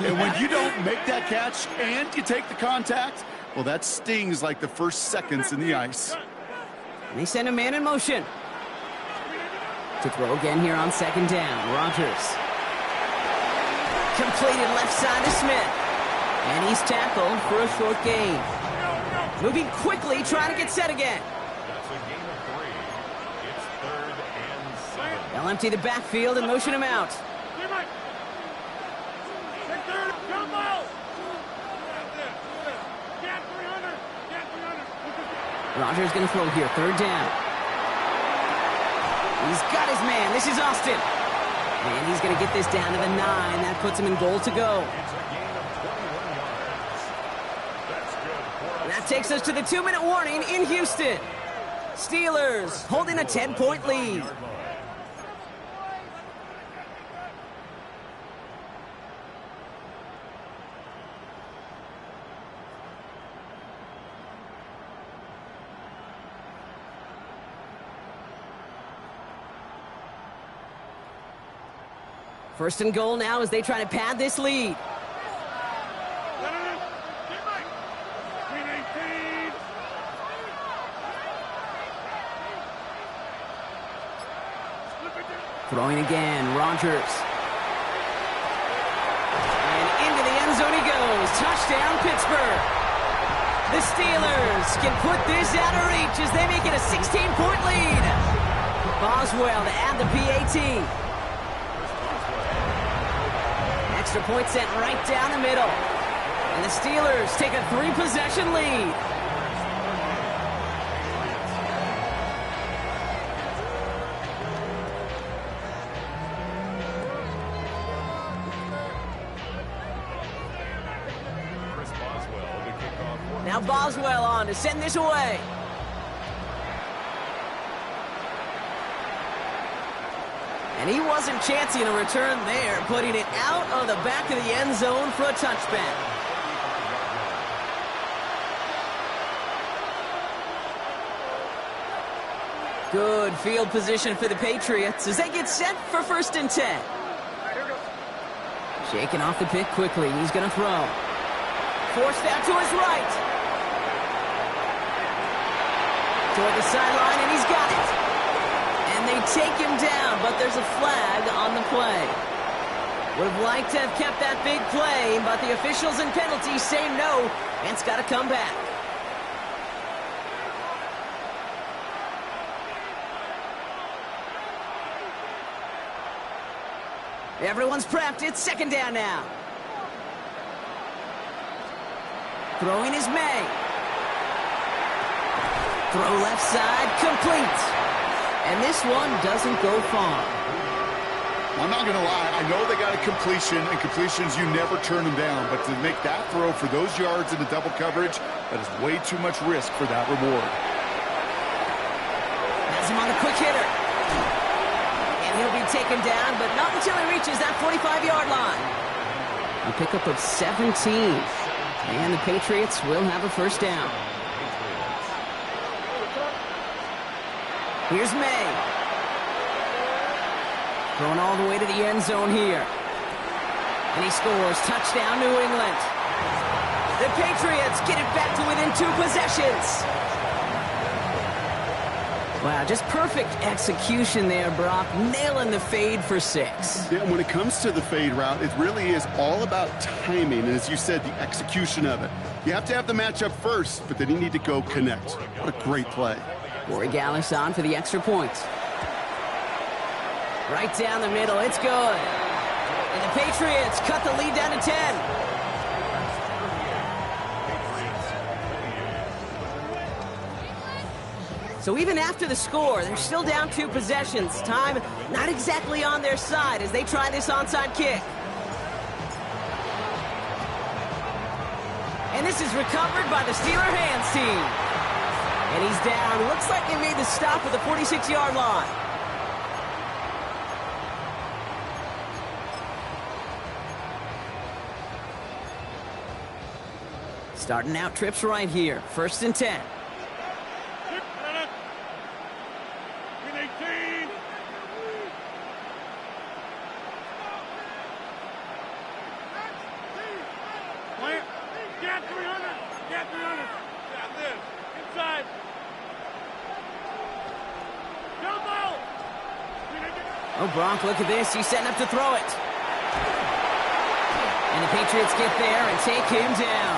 And when you don't make that catch and you take the contact, well, that stings like the first seconds in the ice. And they send a man in motion. To throw again here on second down. Rodgers. Completed left side to Smith. And he's tackled for a short gain. Moving quickly, trying to get set again. That's a gain of 3. It's 3rd and 7. They'll empty the backfield and motion him out. Rodgers going to throw here, third down. He's got his man. This is Austin. And he's going to get this down to the 9. That puts him in goal to go. It's a gain of 21 yards. That's good. That takes us to the 2-minute warning in Houston. Steelers holding a 10-point lead. First and goal now as they try to pad this lead. Throwing again, Rodgers. And into the end zone he goes. Touchdown, Pittsburgh. The Steelers can put this out of reach as they make it a 16-point lead. Boswell to add the PAT. Extra point sent right down the middle. And the Steelers take a 3-possession lead. Now Boswell on to send this away. And he wasn't chancing a return there, putting it out of the back of the end zone for a touchback. Good field position for the Patriots as they get set for 1st and 10. Shaking off the pick quickly. He's going to throw. Forced out to his right. Toward the sideline, and he's got it. And they take him down, but there's a flag on the play. Would have liked to have kept that big play, but the officials and penalties say no, and it's got to come back. Everyone's prepped. It's 2nd down now. Throwing is May. Throw left side, complete. And this one doesn't go far. I'm not going to lie. I know they got a completion, and completions, you never turn them down. But to make that throw for those yards in the double coverage, that is way too much risk for that reward. Has him on a quick hitter. And he'll be taken down, but not until he reaches that 45-yard line. A pickup of 17. And the Patriots will have a 1st down. Here's May. Throwing all the way to the end zone here. And he scores. Touchdown, New England. The Patriots get it back to within 2 possessions. Wow, just perfect execution there, Brock. Nailing the fade for 6. Yeah, when it comes to the fade route, it really is all about timing. And as you said, the execution of it. You have to have the matchup first, but then you need to go connect. What a great play. Corey Gallis on for the extra point. Right down the middle, it's good. And the Patriots cut the lead down to 10. So even after the score, they're still down 2 possessions. Time not exactly on their side as they try this onside kick. And this is recovered by the Steeler hands team. And he's down. Looks like they made the stop at the 46-yard line. Starting out trips right here. 1st and 10. Oh, Gronk, look at this. He's setting up to throw it. And the Patriots get there and take him down.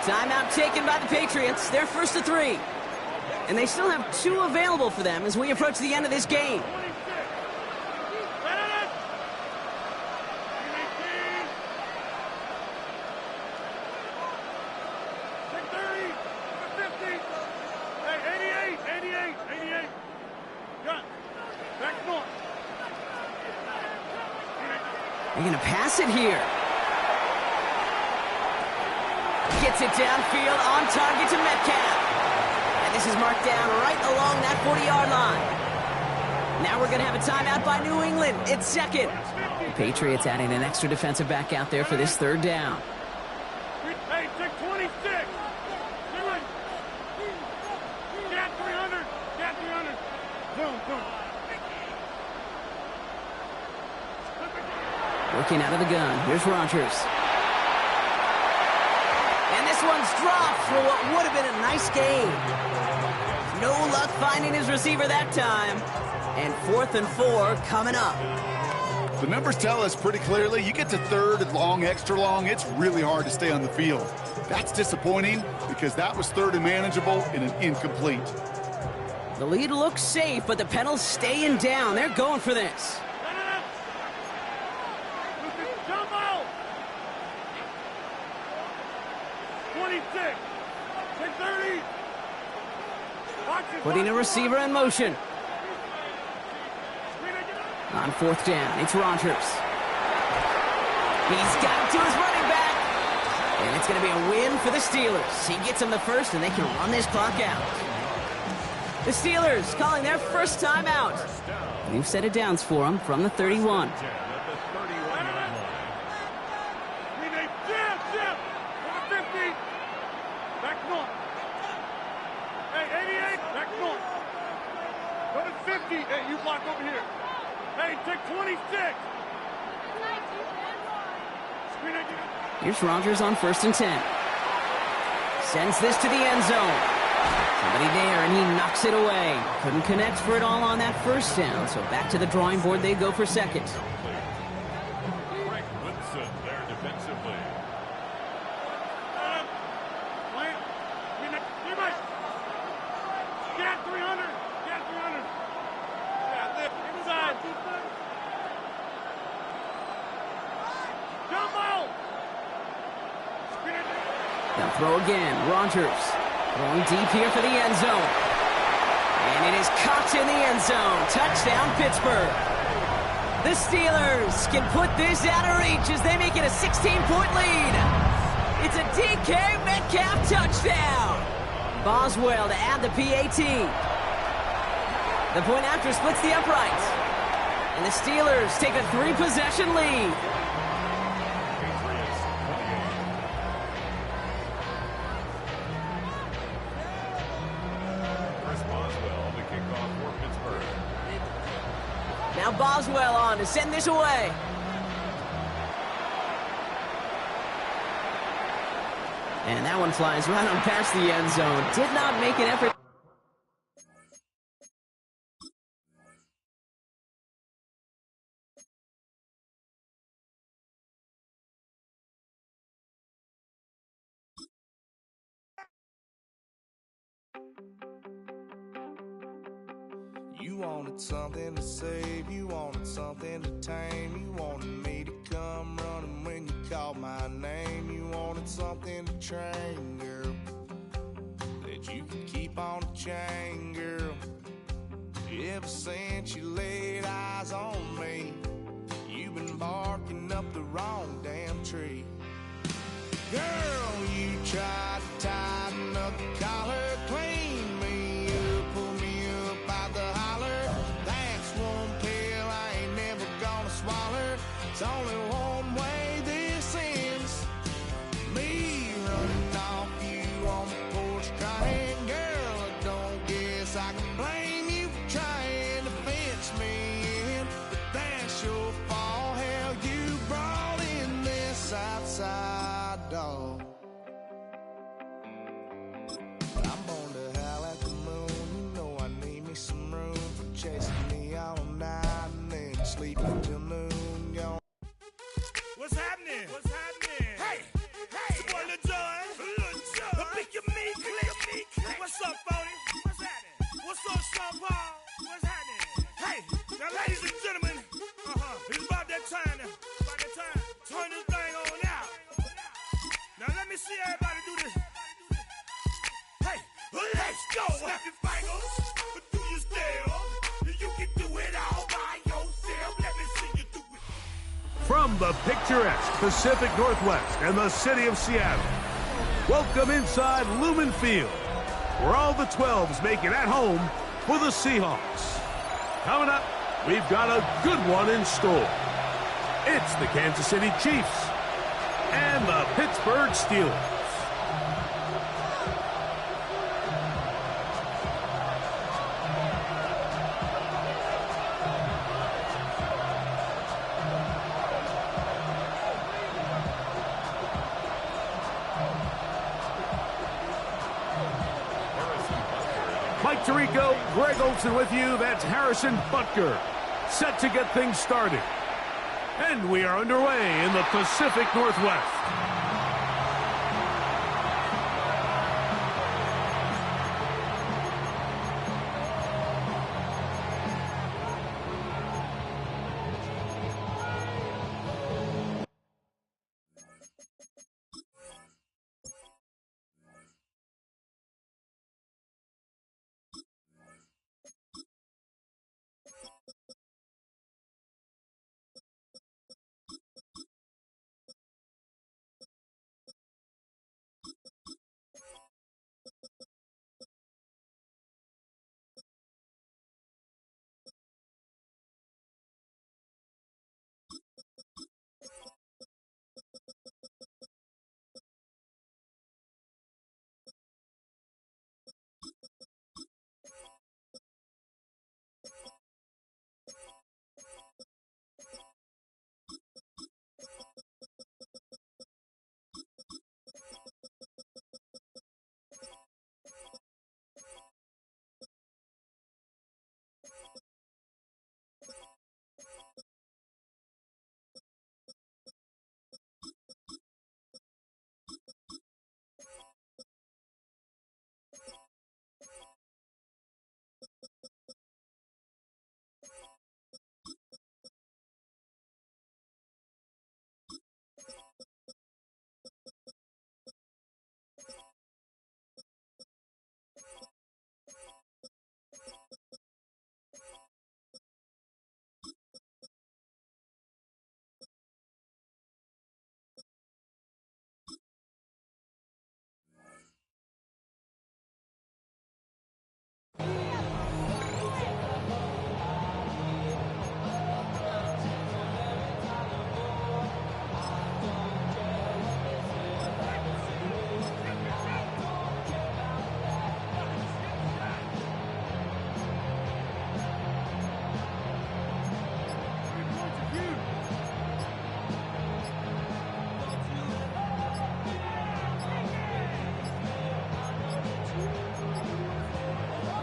Timeout taken by the Patriots. They're 1st and 3. And they still have 2 available for them as we approach the end of this game. They're going to pass it here. Gets it downfield, on target to Metcalf. And this is marked down right along that 40-yard line. Now we're going to have a timeout by New England. It's 2nd. The Patriots adding an extra defensive back out there for this 3rd down. Hey, take 26. Got 300. Got 300. Boom. Working out of the gun. Here's Rodgers. And this one's dropped for what would have been a nice gain. No luck finding his receiver that time. And 4th and 4 coming up. The numbers tell us pretty clearly, you get to 3rd and long, extra long, it's really hard to stay on the field. That's disappointing because that was 3rd and manageable and an incomplete. The lead looks safe, but the penalty's staying down. They're going for this. 26. 30. Putting a receiver in motion. On 4th down, it's Rodgers. He's got it to his running back. And it's going to be a win for the Steelers. He gets him the first, and they can run this clock out. The Steelers calling their first timeout. New set of downs for them from the 31. Hey, you block over here. Hey, take 26. Here's Rodgers on 1st and 10. Sends this to the end zone. Somebody there, and he knocks it away. Couldn't connect for it all on that 1st down, so back to the drawing board they go for 2nd. They'll throw again. Rodgers throwing deep here for the end zone. And it is caught in the end zone. Touchdown, Pittsburgh. The Steelers can put this out of reach as they make it a 16-point lead. It's a DK Metcalf touchdown. Boswell to add the PAT. The point after splits the uprights. And the Steelers take a 3-possession lead. Now Boswell on to send this away. And that one flies right on past the end zone. Did not make an effort. You wanted something to save, you wanted something to tame, you wanted me to come running when you called my name, you wanted something to train, girl, that you could keep on the chain, girl. Ever since you laid eyes on me, you've been barking up the wrong damn tree. Girl, you tried to tighten up the collar, clean me up, pull me up out the holler. That's one pill I ain't never gonna swallow. It's only one way this ends. Me running off you on the porch crying. Girl, I don't guess I can blame you for trying to fence me in. But that's your fault, hell, you brought in this outside dog. I'm born to howl at the moon. You know I need me some room for chasing me all night and then sleeping till noon. What's happening? What's happening? Hey, hey, boy, Lil Jon. Pick your meat, click. What's up, Phony? What's happening? What's up, Sean Paul? What's happening? Hey, now, ladies and gentlemen, it's about that time now. About that time. Turn this thing on out. Now, let me see everybody do this. Hey, let's go. Snap your fingers, but do your step. You can do it all by yourself. Let me see you do it. From the picturesque Pacific Northwest and the city of Seattle, welcome inside Lumen Field, where all the 12s make it at home for the Seahawks. Coming up, we've got a good one in store. It's the Kansas City Chiefs and the Pittsburgh Steelers. Mike Tirico, Greg Olson with you. That's Harrison Butker, set to get things started. And we are underway in the Pacific Northwest.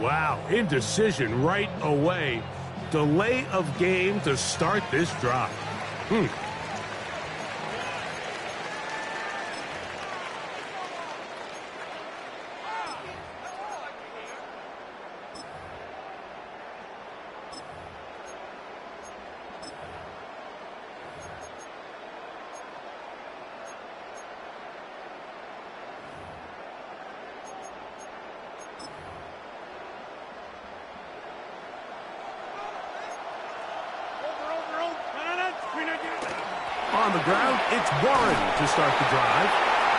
Wow, indecision right away. Delay of game to start this drive. the ground, it's Warren to start the drive.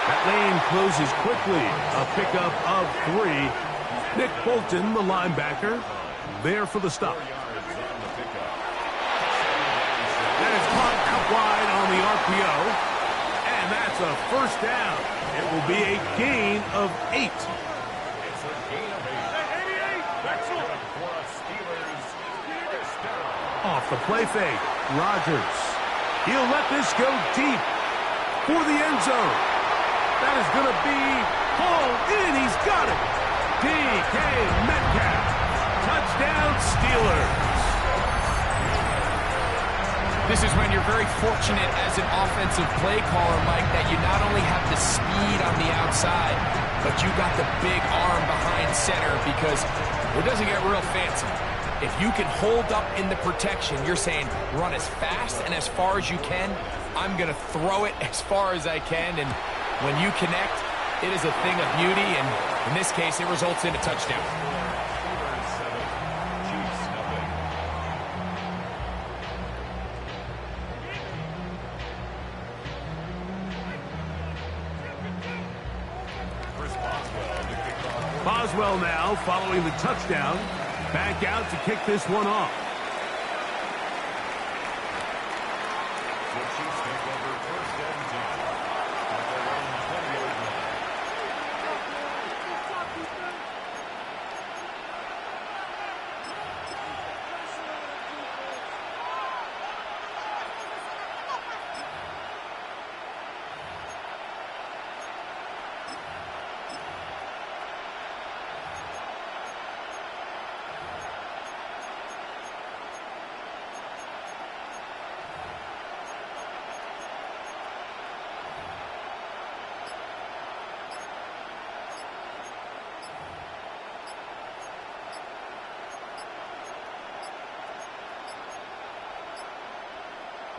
That lane closes quickly. A pickup of 3. Nick Bolton, the linebacker, there for the stop. That is caught out wide on the RPO. And that's a first down. It will be a gain of 8. It's a gain of 8. That's good for a Steelers first down. Off the play fake, Rodgers. He'll let this go deep for the end zone. That is going to be hauled in. He's got it. DK Metcalf. Touchdown, Steelers. This is when you're very fortunate as an offensive play caller, Mike, that you not only have the speed on the outside, but you got the big arm behind center, because it doesn't get real fancy. If you can hold up in the protection, you're saying run as fast and as far as you can. I'm going to throw it as far as I can, and when you connect, it is a thing of beauty, and in this case, it results in a touchdown. Boswell now following the touchdown. Back out to kick this one off. The Chiefs take over first and 10 at their own 20-yard line.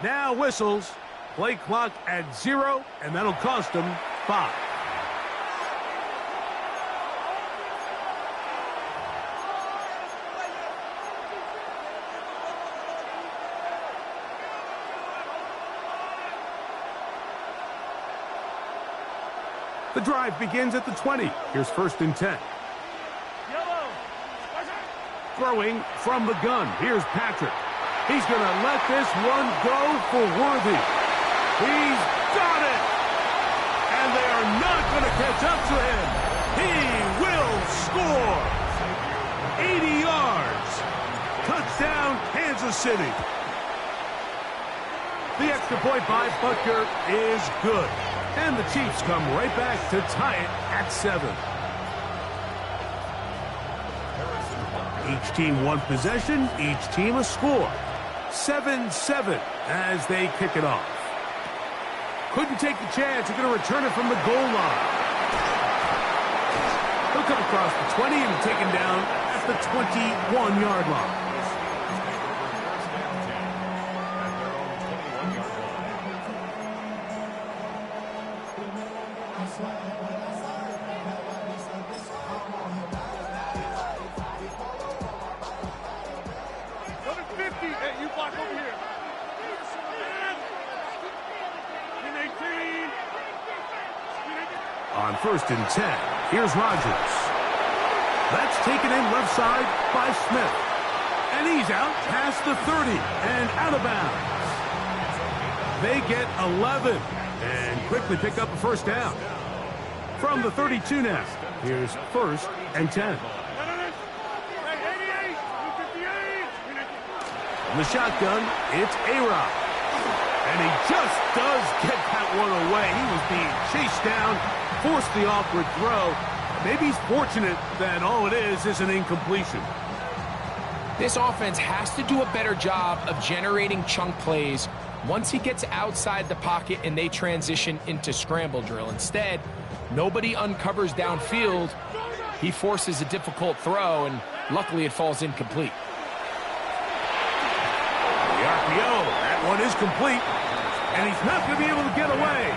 Now whistles. Play clock at 0, and that'll cost them 5. The drive begins at the 20. Here's first and 10. Throwing from the gun. Here's Patrick. He's going to let this one go for Worthy. He's got it! And they are not going to catch up to him. He will score. 80 yards. Touchdown, Kansas City. The extra point by Butker is good. And the Chiefs come right back to tie it at 7. Each team one possession, each team a score. 7-7 as they kick it off. Couldn't take the chance. They're going to return it from the goal line. He'll come across the 20 and taken down at the 21-yard line. On first and 10, here's Rodgers. That's taken in left side by Smith. And he's out past the 30 and out of bounds. They get 11 and quickly pick up a first down. From the 32 now, here's first and 10. From the shotgun, it's A-Rod. And he just does get that one away. He was being chased down, forced the awkward throw. Maybe he's fortunate that all it is an incompletion. This offense has to do a better job of generating chunk plays once he gets outside the pocket and they transition into scramble drill. Instead, nobody uncovers downfield. He forces a difficult throw, and luckily it falls incomplete. The RPO, that one is complete. And he's not going to be able to get away.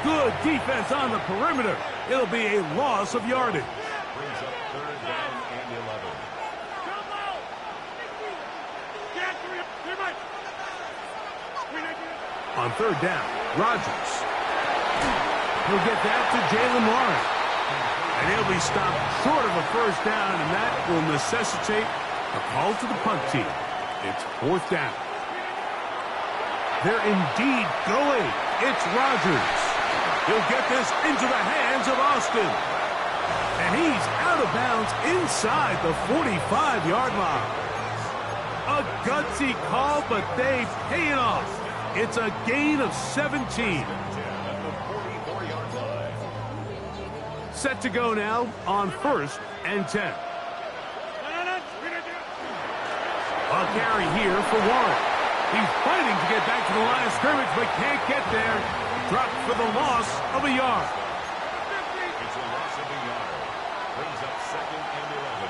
Good defense on the perimeter. It'll be a loss of yardage. Brings up third down and 11. On third down, Rodgers. He'll get that to Jalen Warren. And he'll be stopped short of a first down, and that will necessitate a call to the punt team. It's fourth down. They're indeed going. It's Rodgers. He'll get this into the hands of Austin. And he's out of bounds inside the 45-yard line. A gutsy call, but they pay it off. It's a gain of 17. Set to go now on 1st and 10. A carry here for Warren. He's fighting to get back to the line of scrimmage, but can't get there. Dropped for the loss of a yard. It's a loss of a yard. Brings up 2nd and 11.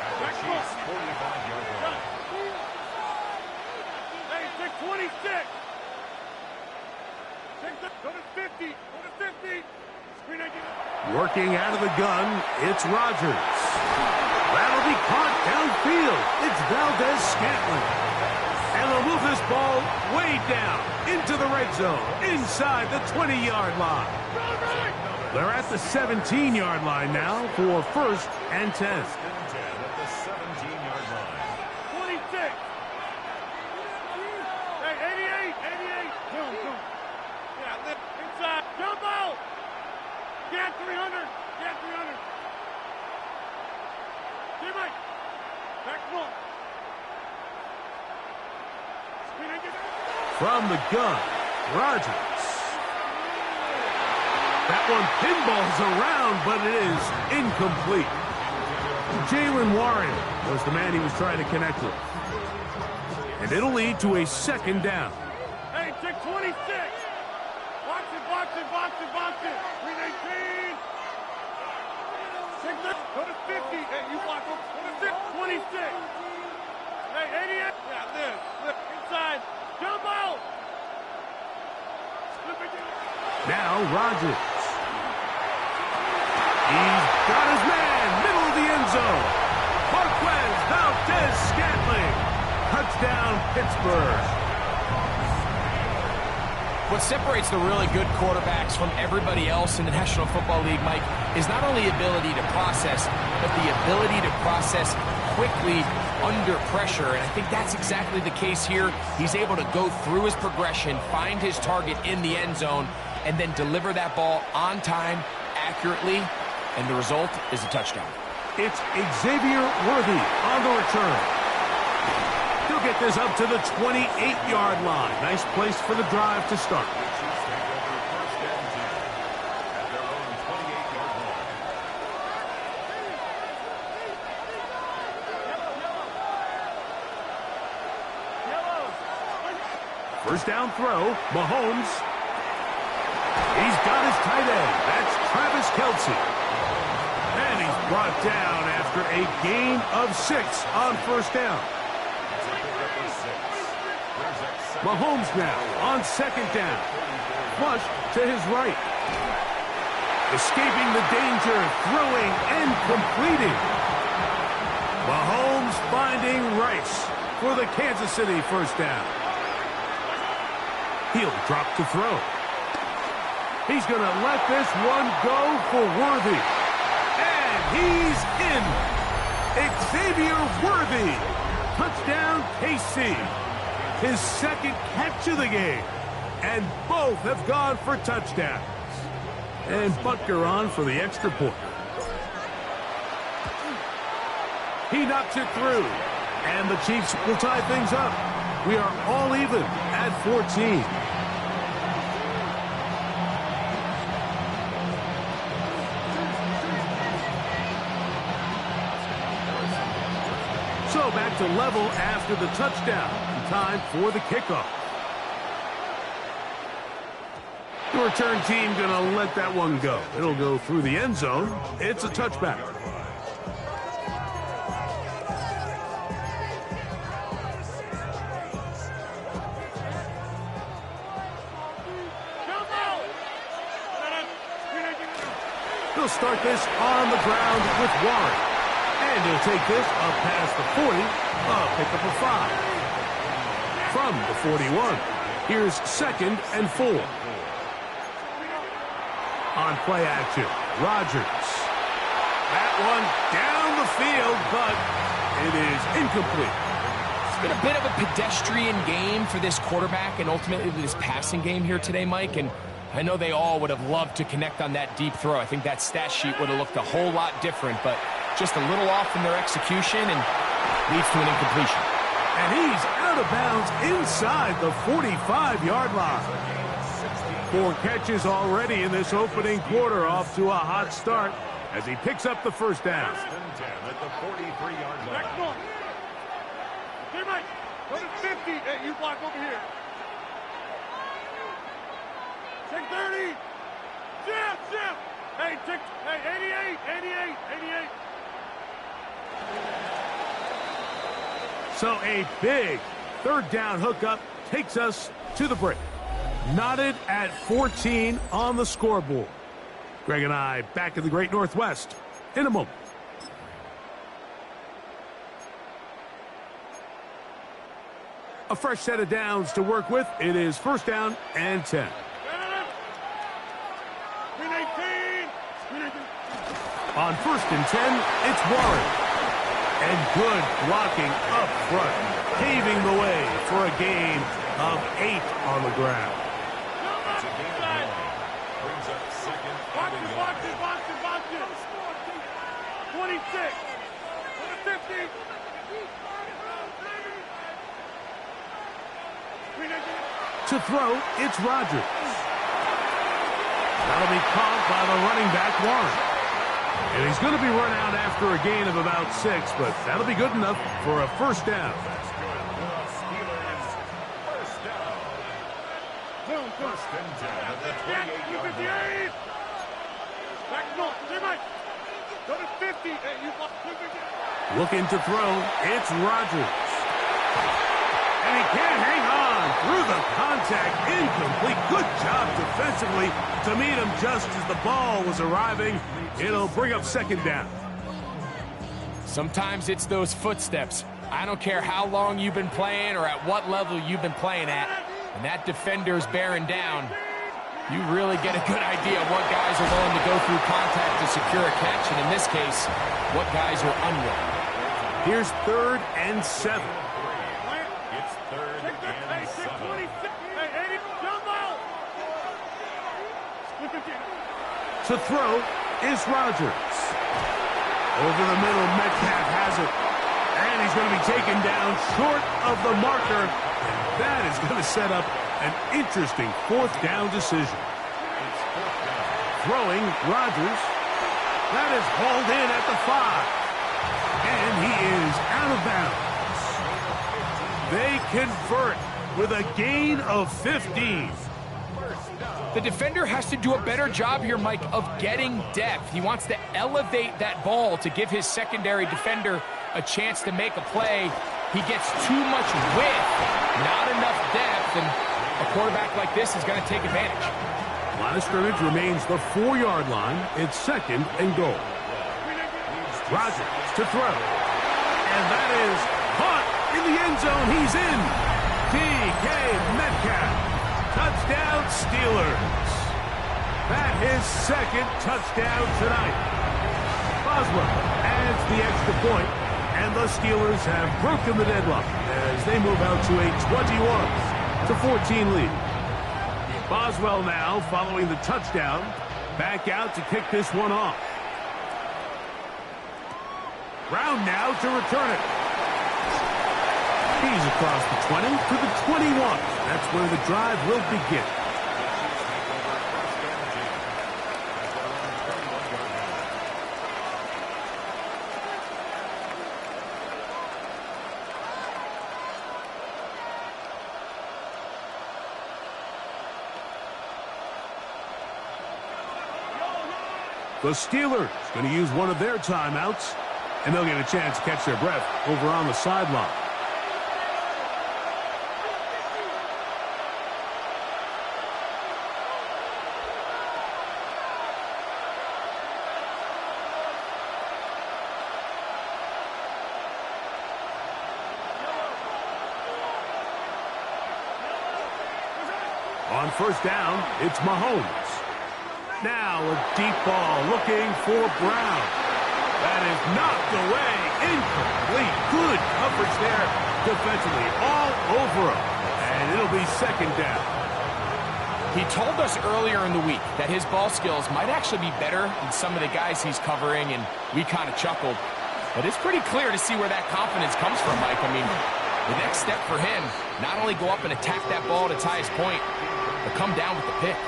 At the Chiefs' 45-yard line. Hey, take 26. Go to 50. Go to 50. Working out of the gun, it's Rodgers. That'll be caught downfield. It's Valdez-Scantling. And they'll move this ball way down into the red zone, inside the 20-yard line. They're at the 17-yard line now for 1st and 10. At the 17-yard line. 26. Hey, 88. Come. Yeah, lift inside. Jump out. Get 300. Get 300. Teammate. Back one. From the gun, Rodgers. That one pinballs around, but it is incomplete. Jalen Warren was the man he was trying to connect with. And it'll lead to a 2nd down. Hey, take 26. Box it. 319. Take this. Go to 50. Hey, you block him. Go to 26. Hey, 88. Yeah, lift. Inside. Jump out. Now Rodgers. He's got his man. Middle of the end zone. Marquez Valdez-Scantling. Touchdown, Pittsburgh. What separates the really good quarterbacks from everybody else in the National Football League, Mike, is not only ability to process, but the ability to process quickly under pressure. And I think that's exactly the case here. He's able to go through his progression, find his target in the end zone, and then deliver that ball on time, accurately, and the result is a touchdown. It's Xavier Worthy on the return. He'll get this up to the 28-yard line. Nice place for the drive to start. First down throw, Mahomes. He's got his tight end. That's Travis Kelce. And he's brought down after a gain of 6 on first down. Mahomes now on 2nd down. Flush to his right. Escaping the danger, throwing and completing. Mahomes finding Rice for the Kansas City first down. He'll drop to throw. He's going to let this one go for Worthy. And he's in. Xavier Worthy. Touchdown, KC. His 2nd catch of the game. And both have gone for touchdowns. And Butker on for the extra point. He knocks it through. And the Chiefs will tie things up. We are all even at 14. So back to level after the touchdown. Time for the kickoff. The return team going to let that one go. It'll go through the end zone. It's a touchback. He'll start this on the ground with Warren. And he'll take this up past the 40, a pickup of 5. From the 41. Here's 2nd and 4. On play action, Rodgers. That one down the field, but it is incomplete. It's been a bit of a pedestrian game for this quarterback and ultimately this passing game here today, Mike. And I know they all would have loved to connect on that deep throw. I think that stat sheet would have looked a whole lot different, but just a little off in their execution and leads to an incompletion. And he's out of bounds inside the 45-yard line. 4 catches already in this opening quarter, off to a hot start as he picks up the first down. 1st and 10 at the 43-yard line. Next one. Hey, Mike. Go to 50. Hey, you block over here. Check 30. Jim. Hey, check. Hey, 88. So a big 3rd down hookup takes us to the break. Knotted at 14 on the scoreboard. Greg and I back in the Great Northwest in a moment. A fresh set of downs to work with. It is 1st down and 10. On 1st and 10, it's Warren. And good blocking up front, paving the way for a gain of 8 on the ground. It's a gain of 1. Brings up 2nd and a yard. Box it. 26. 50. To throw, it's Rodgers. That'll be caught by the running back, Warren. And he's going to be run out after a gain of about 6, but that'll be good enough for a 1st down. That's good. The Steelers, 1st down. 1st and 10 at the 28-yard line. Back north. Hey, Mike. Go to 50. Hey, you block. Looking to throw, it's Rodgers. And he can't hang on through the contact. Incomplete. Good job defensively to meet him just as the ball was arriving. It'll bring up 2nd down. Sometimes it's those footsteps. I don't care how long you've been playing or at what level you've been playing at. When that defender's bearing down, you really get a good idea of what guys are willing to go through contact to secure a catch, and in this case, what guys are unwilling. Here's 3rd and 7. It's 3rd and 7. To throw is Rodgers. Over the middle, Metcalf has it. And he's going to be taken down short of the marker. And that is going to set up an interesting 4th down decision. Throwing, Rodgers. That is hauled in at the 5. And he is out of bounds. They convert with a gain of 15. The defender has to do a better job here, Mike, of getting depth. He wants to elevate that ball to give his secondary defender a chance to make a play. He gets too much width, not enough depth, and a quarterback like this is going to take advantage. Line of scrimmage remains the 4-yard line. It's 2nd and goal. Rodgers to throw. And that is caught in the end zone. He's in. DK Metcalf. Touchdown, Steelers. That is 2nd touchdown tonight. Boswell adds the extra point, and the Steelers have broken the deadlock as they move out to a 21-14 lead. Boswell now, following the touchdown, back out to kick this one off. Brown now to return it. He's across the 20 to the 21. That's where the drive will begin. The Steelers going to use one of their timeouts, and they'll get a chance to catch their breath over on the sideline. On first down, it's Mahomes. Now a deep ball looking for Brown. That is knocked away. Incomplete. Good coverage there defensively. All over him. And it'll be second down. He told us earlier in the week that his ball skills might actually be better than some of the guys he's covering, and we kind of chuckled. But it's pretty clear to see where that confidence comes from, Mike. I mean, the next step for him, not only go up and attack that ball at its highest point, but come down with the pick.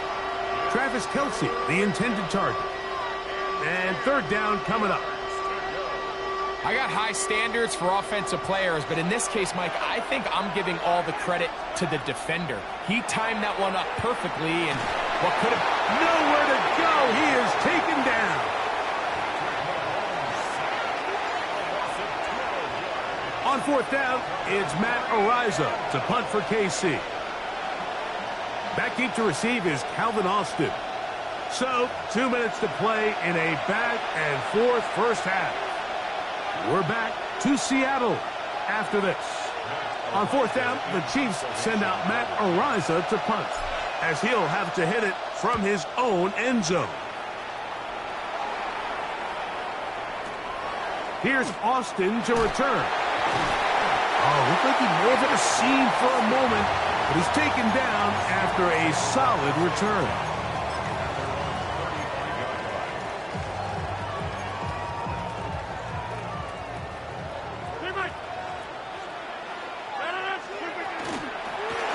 Travis Kelce, the intended target. And third down coming up. I got high standards for offensive players, but in this case, Mike, I think I'm giving all the credit to the defender. He timed that one up perfectly, and what could have... Nowhere to go. He is taken down. On fourth down, it's Matt Ariza to punt for KC. Back deep to receive is Calvin Austin. So, 2 minutes to play in a back-and-forth first half. We're back to Seattle after this. On fourth down, the Chiefs send out Matt Ariza to punt, as he'll have to hit it from his own end zone. Here's Austin to return. Oh, looked like he may have hit a seam for a moment, but he's taken down after a solid return.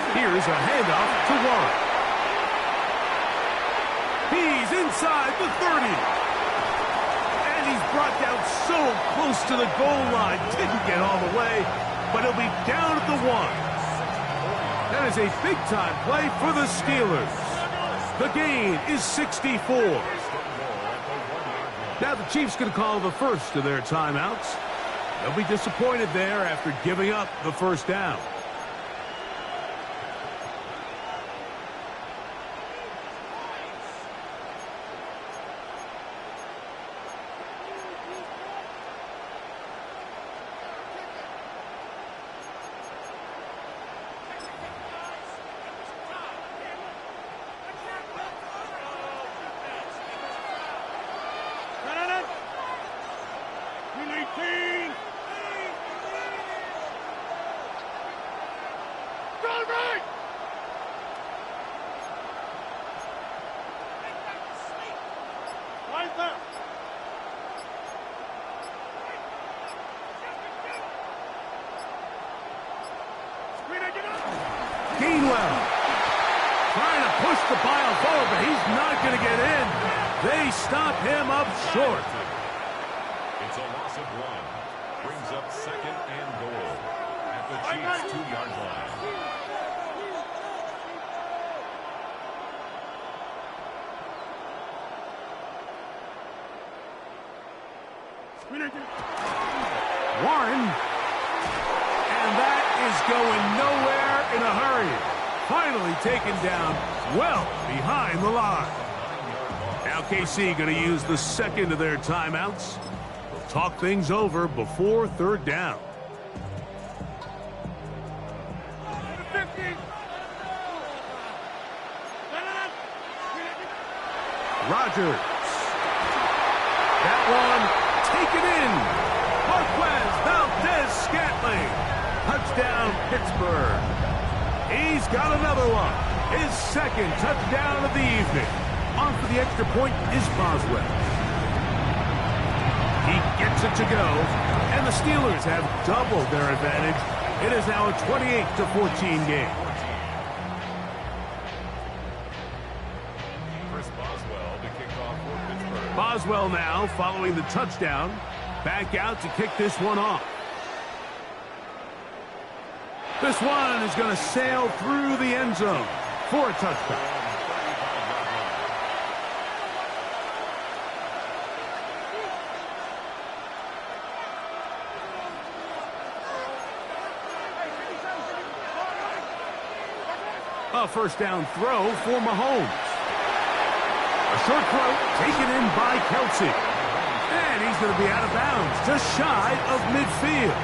Here's a handoff to Warren. He's inside the 30. And he's brought down so close to the goal line. Didn't get all the way, but he'll be down at the 1. That is a big-time play for the Steelers. The gain is 64. Now the Chiefs can call the first of their timeouts. They'll be disappointed there after giving up the first down. Gainwell trying to push the pile forward, but he's not going to get in. They stop him up short. It's a loss of 1. Brings up second and goal at the Chiefs' 2-yard line. Warren. And that is going nowhere in a hurry. Finally taken down well behind the line. Now KC going to use the second of their timeouts. They'll talk things over before third down. Rodgers. That one taken in. Marquez Valdez-Scantling. Touchdown, Pittsburgh. He's got another one. His second touchdown of the evening. On for the extra point is Boswell. He gets it to go, and the Steelers have doubled their advantage. It is now a 28-14 game. Boswell now following the touchdown. Back out to kick this one off. This one is going to sail through the end zone for a touchdown. A first down throw for Mahomes. A short throw taken in by Kelce. And he's going to be out of bounds, just shy of midfield.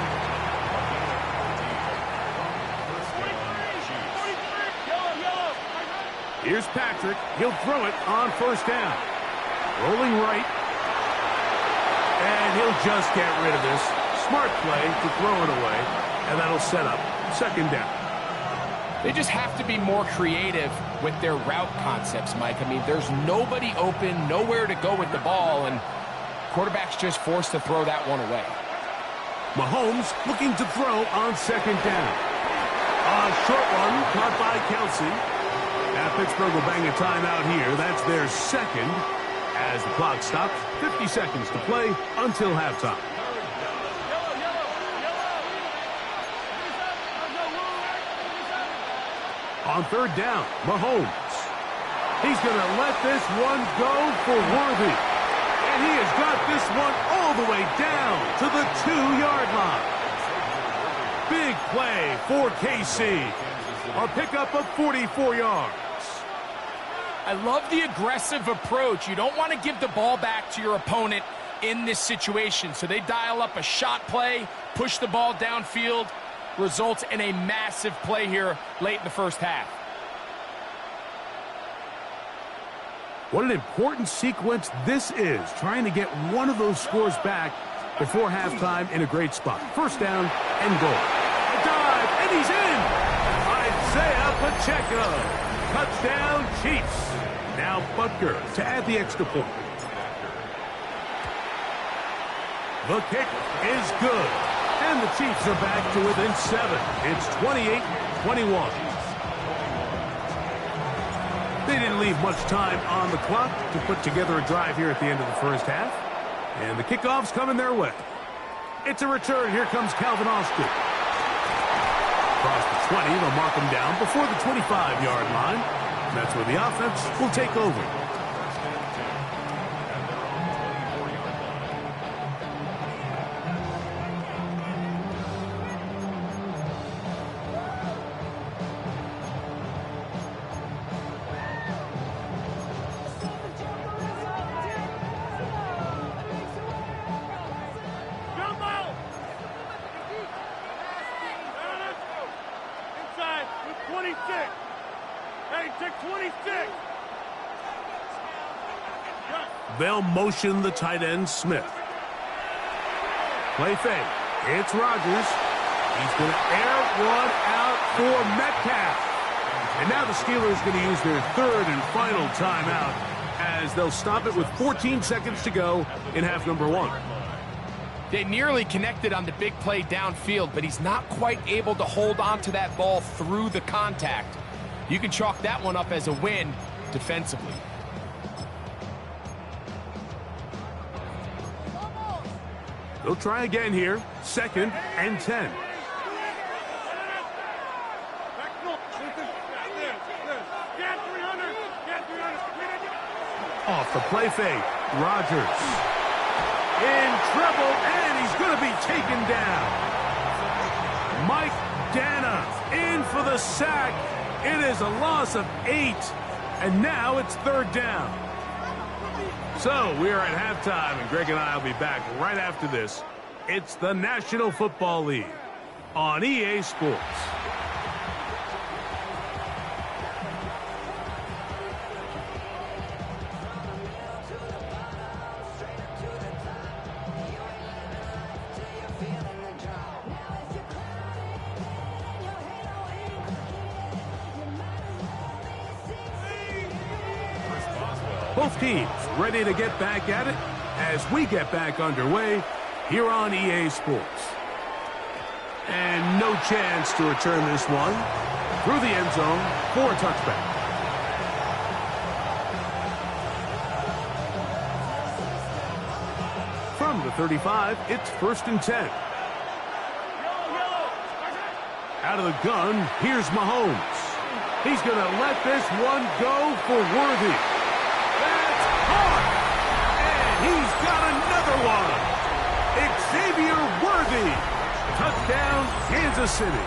Here's Patrick. He'll throw it on first down. Rolling right. And he'll just get rid of this. Smart play to throw it away. And that'll set up second down. They just have to be more creative with their route concepts, Mike. I mean, there's nobody open, nowhere to go with the ball, and quarterback's just forced to throw that one away. Mahomes looking to throw on second down. A short one caught by Kelsey. Now Pittsburgh will bang a timeout here. That's their second as the clock stops. 50 seconds to play until halftime. On third down, Mahomes. He's going to let this one go for Worthy. And he has got this one all the way down to the 2-yard line. Big play for KC. A pickup of 44 yards. I love the aggressive approach. You don't want to give the ball back to your opponent in this situation. So they dial up a shot play, push the ball downfield, results in a massive play here late in the first half. What an important sequence this is, trying to get one of those scores back before halftime in a great spot. First down and goal. A dive, and he's in! Isaiah Pacheco. Touchdown, Chiefs. Now Butker to add the extra point. The kick is good. And the Chiefs are back to within 7. It's 28-21. They didn't leave much time on the clock to put together a drive here at the end of the first half. And the kickoff's coming their way. It's a return. Here comes Calvin Austin. Across the 20, they'll mark him down before the 25-yard line. And that's where the offense will take over. They'll motion the tight end, Smith. Play fake. It's Rodgers. He's going to air one out for Metcalf. And now the Steelers going to use their third and final timeout as they'll stop it with 14 seconds to go in half number 1. They nearly connected on the big play downfield, but he's not quite able to hold on to that ball through the contact. You can chalk that one up as a win defensively. They'll try again here. Second and 10. Off the play fake. Rodgers in trouble, and he's going to be taken down. Mike Dana in for the sack. It is a loss of 8, and now it's third down. So we are at halftime, and Greg and I will be back right after this. It's the National Football League on EA Sports. Both teams ready to get back at it as we get back underway here on EA Sports. And no chance to return this one through the end zone for a touchback. From the 35, it's first and 10. Out of the gun, here's Mahomes. He's going to let this one go for Worthy. That's hard. And he's got another one. Xavier Worthy. Touchdown, Kansas City.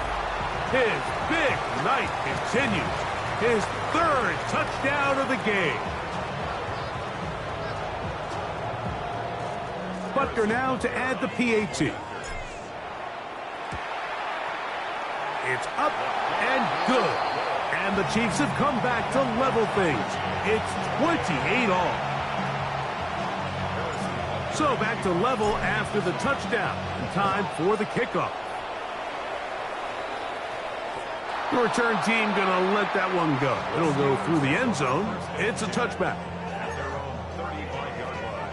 His big night continues. His third touchdown of the game. Butker now to add the PAT. It's up and good. And the Chiefs have come back to level things. It's 28 all. So back to level after the touchdown. And time for the kickoff. The return team going to let that one go. It'll go through the end zone. It's a touchback. At their own 35-yard line.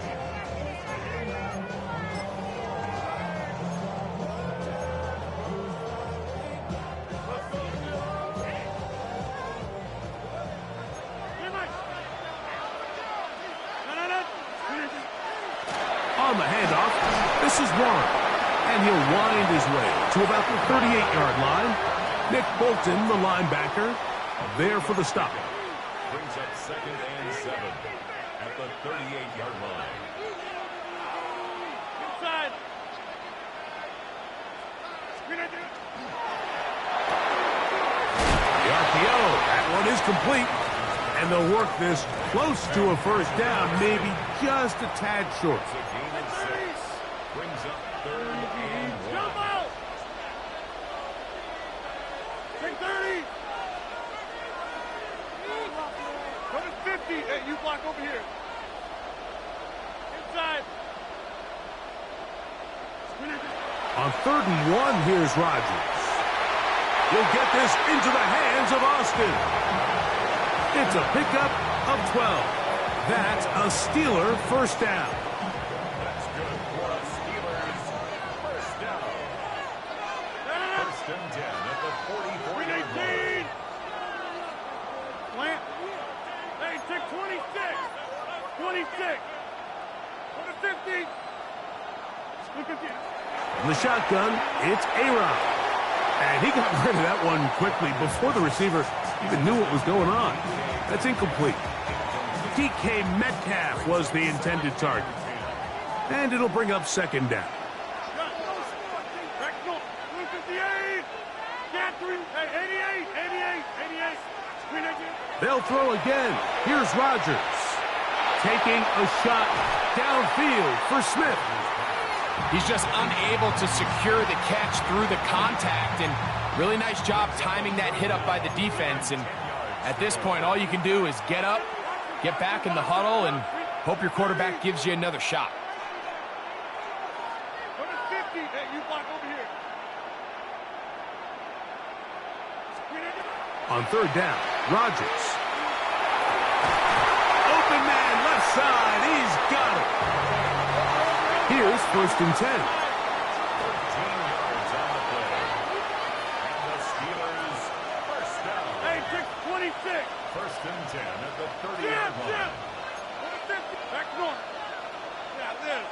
On the handoff, this is Warren. And he'll wind his way to about the 38-yard line. Nick Bolton, the linebacker, there for the stop. Brings up 2nd and 7 at the 38-yard line. Inside. The RPO, that one is complete. And they'll work this close to a first down, maybe just a tad short. It's a gain of 6. Brings up 3rd and 1. Jump out. Take 30. Go to 50. Hey, you block over here. Inside. On 3rd and 1, here's Rodgers. He'll get this into the hands of Austin. It's a pickup of 12. That's a Steeler first down. That's good for the Steelers. First down. 1st and 10 at the 44-yard line. Plant. Hey, take 26. 26. Go to 50. Look at you. In the shotgun, it's Aaron. And he got rid of that one quickly before the receiver even knew what was going on. That's incomplete. DK Metcalf was the intended target. And it'll bring up 2nd down. Back north. 158. Catherine. Hey, 88. 88. They'll throw again. Here's Rodgers. Taking a shot downfield for Smith. He's just unable to secure the catch through the contact, and really nice job timing that hit up by the defense. And at this point, all you can do is get up, get back in the huddle, and hope your quarterback gives you another shot. Go to 50. Hey, you block over here. On 3rd down, Rodgers. Open man, left side. He's got it. Here's 1st and 10. 13 yards on the play. And the Steelers first down. Hey, take 26. 1st and 10 at the 30-yard line. Go to 50. Back north. Yeah, this.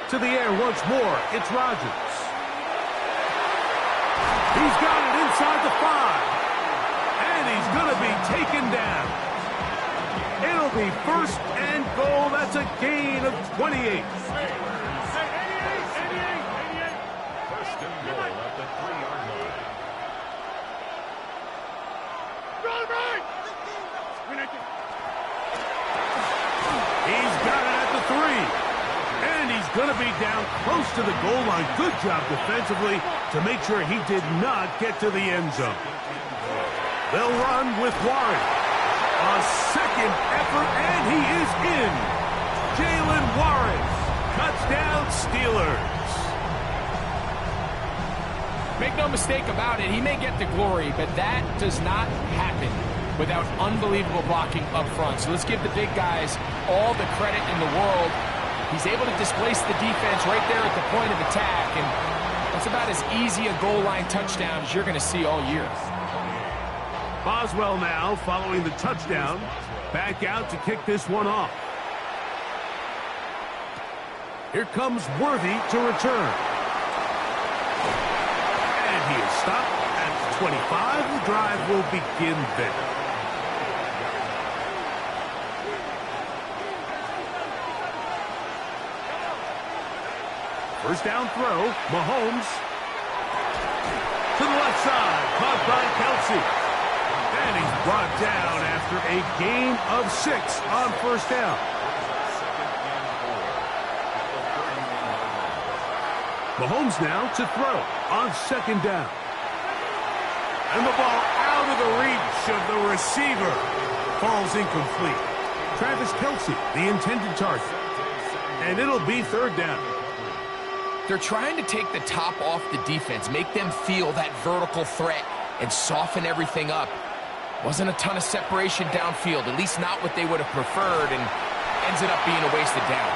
To the air once more, it's Rodgers. He's got it inside the 5. And he's going to be taken down. It'll be 1st and goal. That's a gain of 28. 88. 88. 88. First and goal at the 3-yard line. Right. He's got it at the 3. And he's going to be down close to the goal line. Good job defensively to make sure he did not get to the end zone. They'll run with Warren. A second effort, and he is in. Jalen Warren. Touchdown, Steelers. Make no mistake about it, he may get the glory, but that does not happen without unbelievable blocking up front. So let's give the big guys all the credit in the world. He's able to displace the defense right there at the point of attack, and that's about as easy a goal line touchdown as you're going to see all year. Boswell now following the touchdown. Back out to kick this one off. Here comes Worthy to return. And he is stopped at 25. The drive will begin there. First down throw, Mahomes. To the left side, caught by Kelsey. And he's brought down after a gain of 6 on first down. Mahomes now to throw on 2nd down. And the ball out of the reach of the receiver. Falls incomplete. Travis Kelce, the intended target. And it'll be third down. They're trying to take the top off the defense, make them feel that vertical threat, and soften everything up. Wasn't a ton of separation downfield, at least not what they would have preferred, and ends up being a wasted down.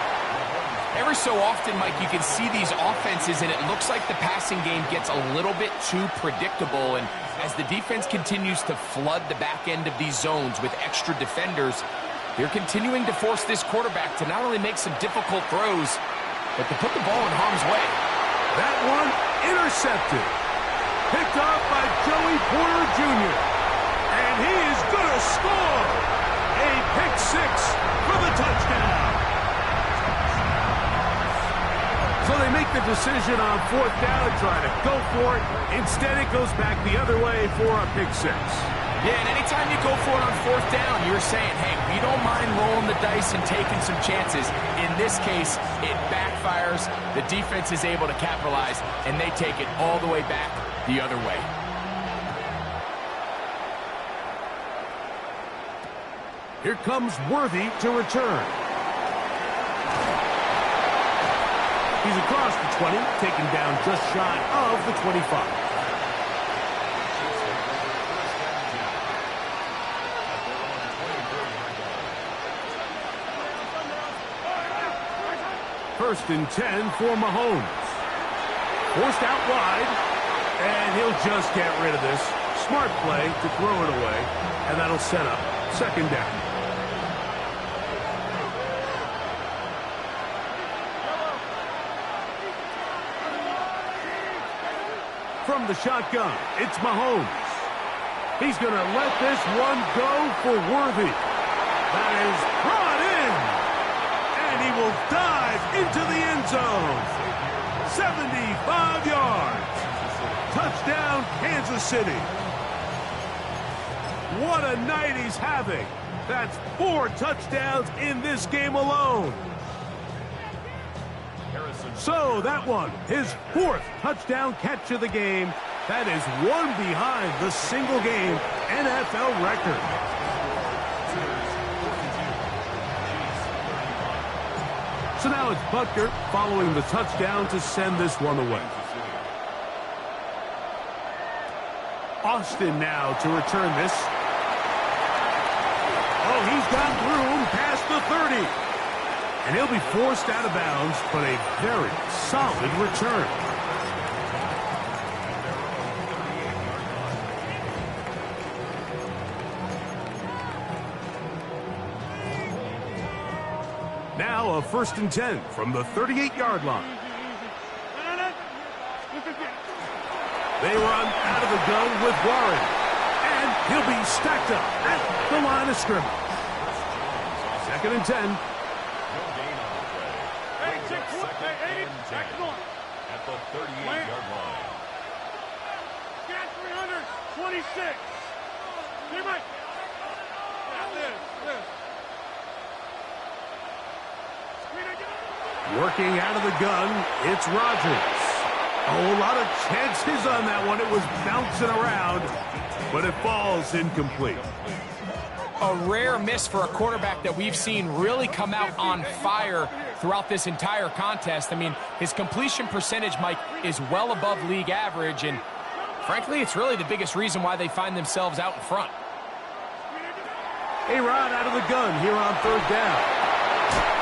Every so often, Mike, you can see these offenses, and it looks like the passing game gets a little bit too predictable, and as the defense continues to flood the back end of these zones with extra defenders, they're continuing to force this quarterback to not only make some difficult throws, but to put the ball in harm's way. That one intercepted. Picked off by Joey Porter Jr. And he is going to score. A pick six for the touchdown. So they make the decision on fourth down to try to go for it. Instead, it goes back the other way for a pick six. Yeah, and anytime you go for it on fourth down, you're saying, hey, we don't mind rolling the dice and taking some chances. In this case, it backfires. The defense is able to capitalize, and they take it all the way back the other way. Here comes Worthy to return. He's across the 20, taken down just shy of the 25. First and 10 for Mahomes. Forced out wide, and he'll just get rid of this. Smart play to throw it away, and that'll set up second down. From the shotgun, it's Mahomes. He's going to let this one go for Worthy. That is brought in. And he will dive into the end zone. 75 yards. Touchdown, Kansas City. What a night he's having. That's 4 touchdowns in this game alone. So that one, his 4th touchdown catch of the game. That is one behind the single-game NFL record. So now it's Butker following the touchdown to send this one away. Austin now to return this. Oh, he's got room past the 30. And he'll be forced out of bounds, but a very solid return. Now a first and 10 from the 38-yard line. They run out of the gun with Warren. And he'll be stacked up at the line of scrimmage. Second and 10. At the 38-yard line. Got 326. Here, Mike. Working out of the gun, it's Rodgers. Oh, a lot of chances on that one. It was bouncing around, but it falls incomplete. A rare miss for a quarterback that we've seen really come out on fire throughout this entire contest. I mean, his completion percentage, Mike, is well above league average, and frankly, it's really the biggest reason why they find themselves out in front. A-Rod out of the gun here on third down.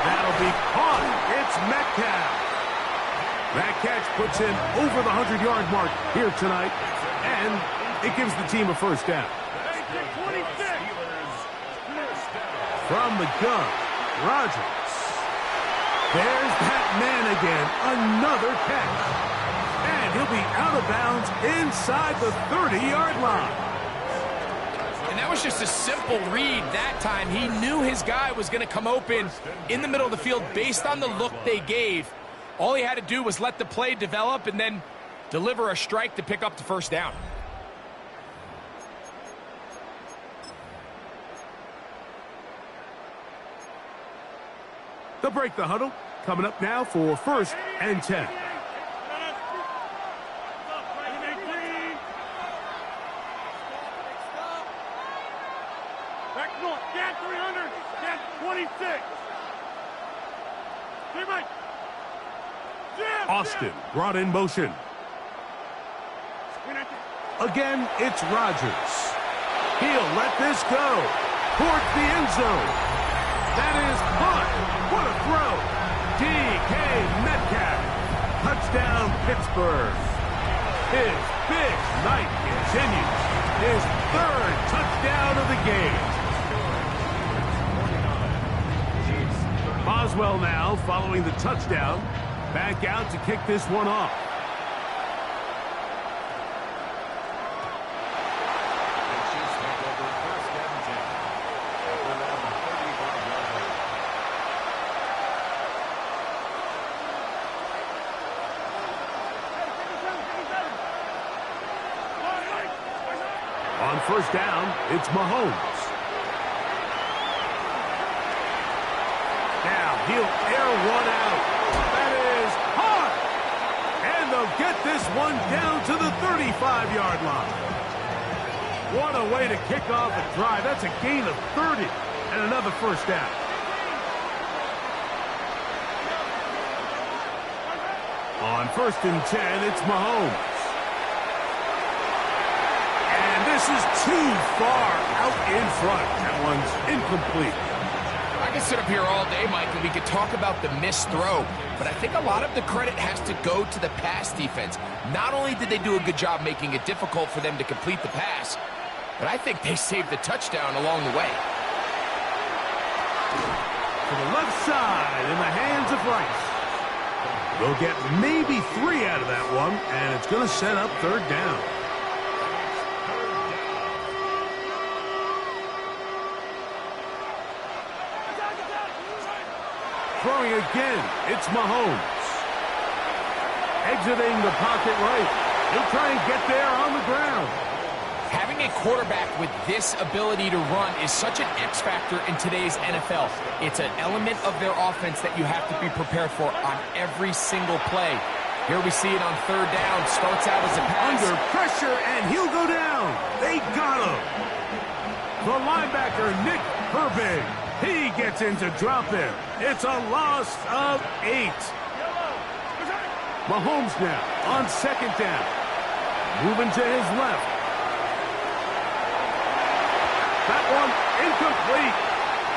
That'll be caught. It's Metcalf. That catch puts him over the 100-yard mark here tonight, and it gives the team a first down. From the gun, Rodgers. There's that man again. Another catch. And he'll be out of bounds inside the 30-yard line. And that was just a simple read that time. He knew his guy was going to come open in the middle of the field based on the look they gave. All he had to do was let the play develop and then deliver a strike to pick up the first down. They'll break the huddle. Coming up now for first and 10. Austin brought in motion. Again, it's Rodgers. He'll let this go towards the end zone. That is caught. What a throw. DK Metcalf. Touchdown, Pittsburgh. His big night continues. His third touchdown of the game. Boswell now following the touchdown. Back out to kick this one off. On first down, it's Mahomes. Now he'll air one out. That is hard. And they'll get this one down to the 35-yard line. What a way to kick off a drive. That's a gain of 30 and another first down. On first and 10, it's Mahomes. This is too far out in front. That one's incomplete. I can sit up here all day, Mike, and we could talk about the missed throw, but I think a lot of the credit has to go to the pass defense. Not only did they do a good job making it difficult for them to complete the pass, but I think they saved the touchdown along the way. To the left side in the hands of Rice. They'll get maybe 3 out of that one, and it's going to set up third down. Throwing again, it's Mahomes. Exiting the pocket right. He'll try and get there on the ground. Having a quarterback with this ability to run is such an X factor in today's NFL. It's an element of their offense that you have to be prepared for on every single play. Here we see it on third down. Starts out as a pass. Under pressure, and he'll go down. They got him. The linebacker, Nick Herbig. He gets in to drop him. It's a loss of 8. Mahomes now on second down. Moving to his left. That one incomplete.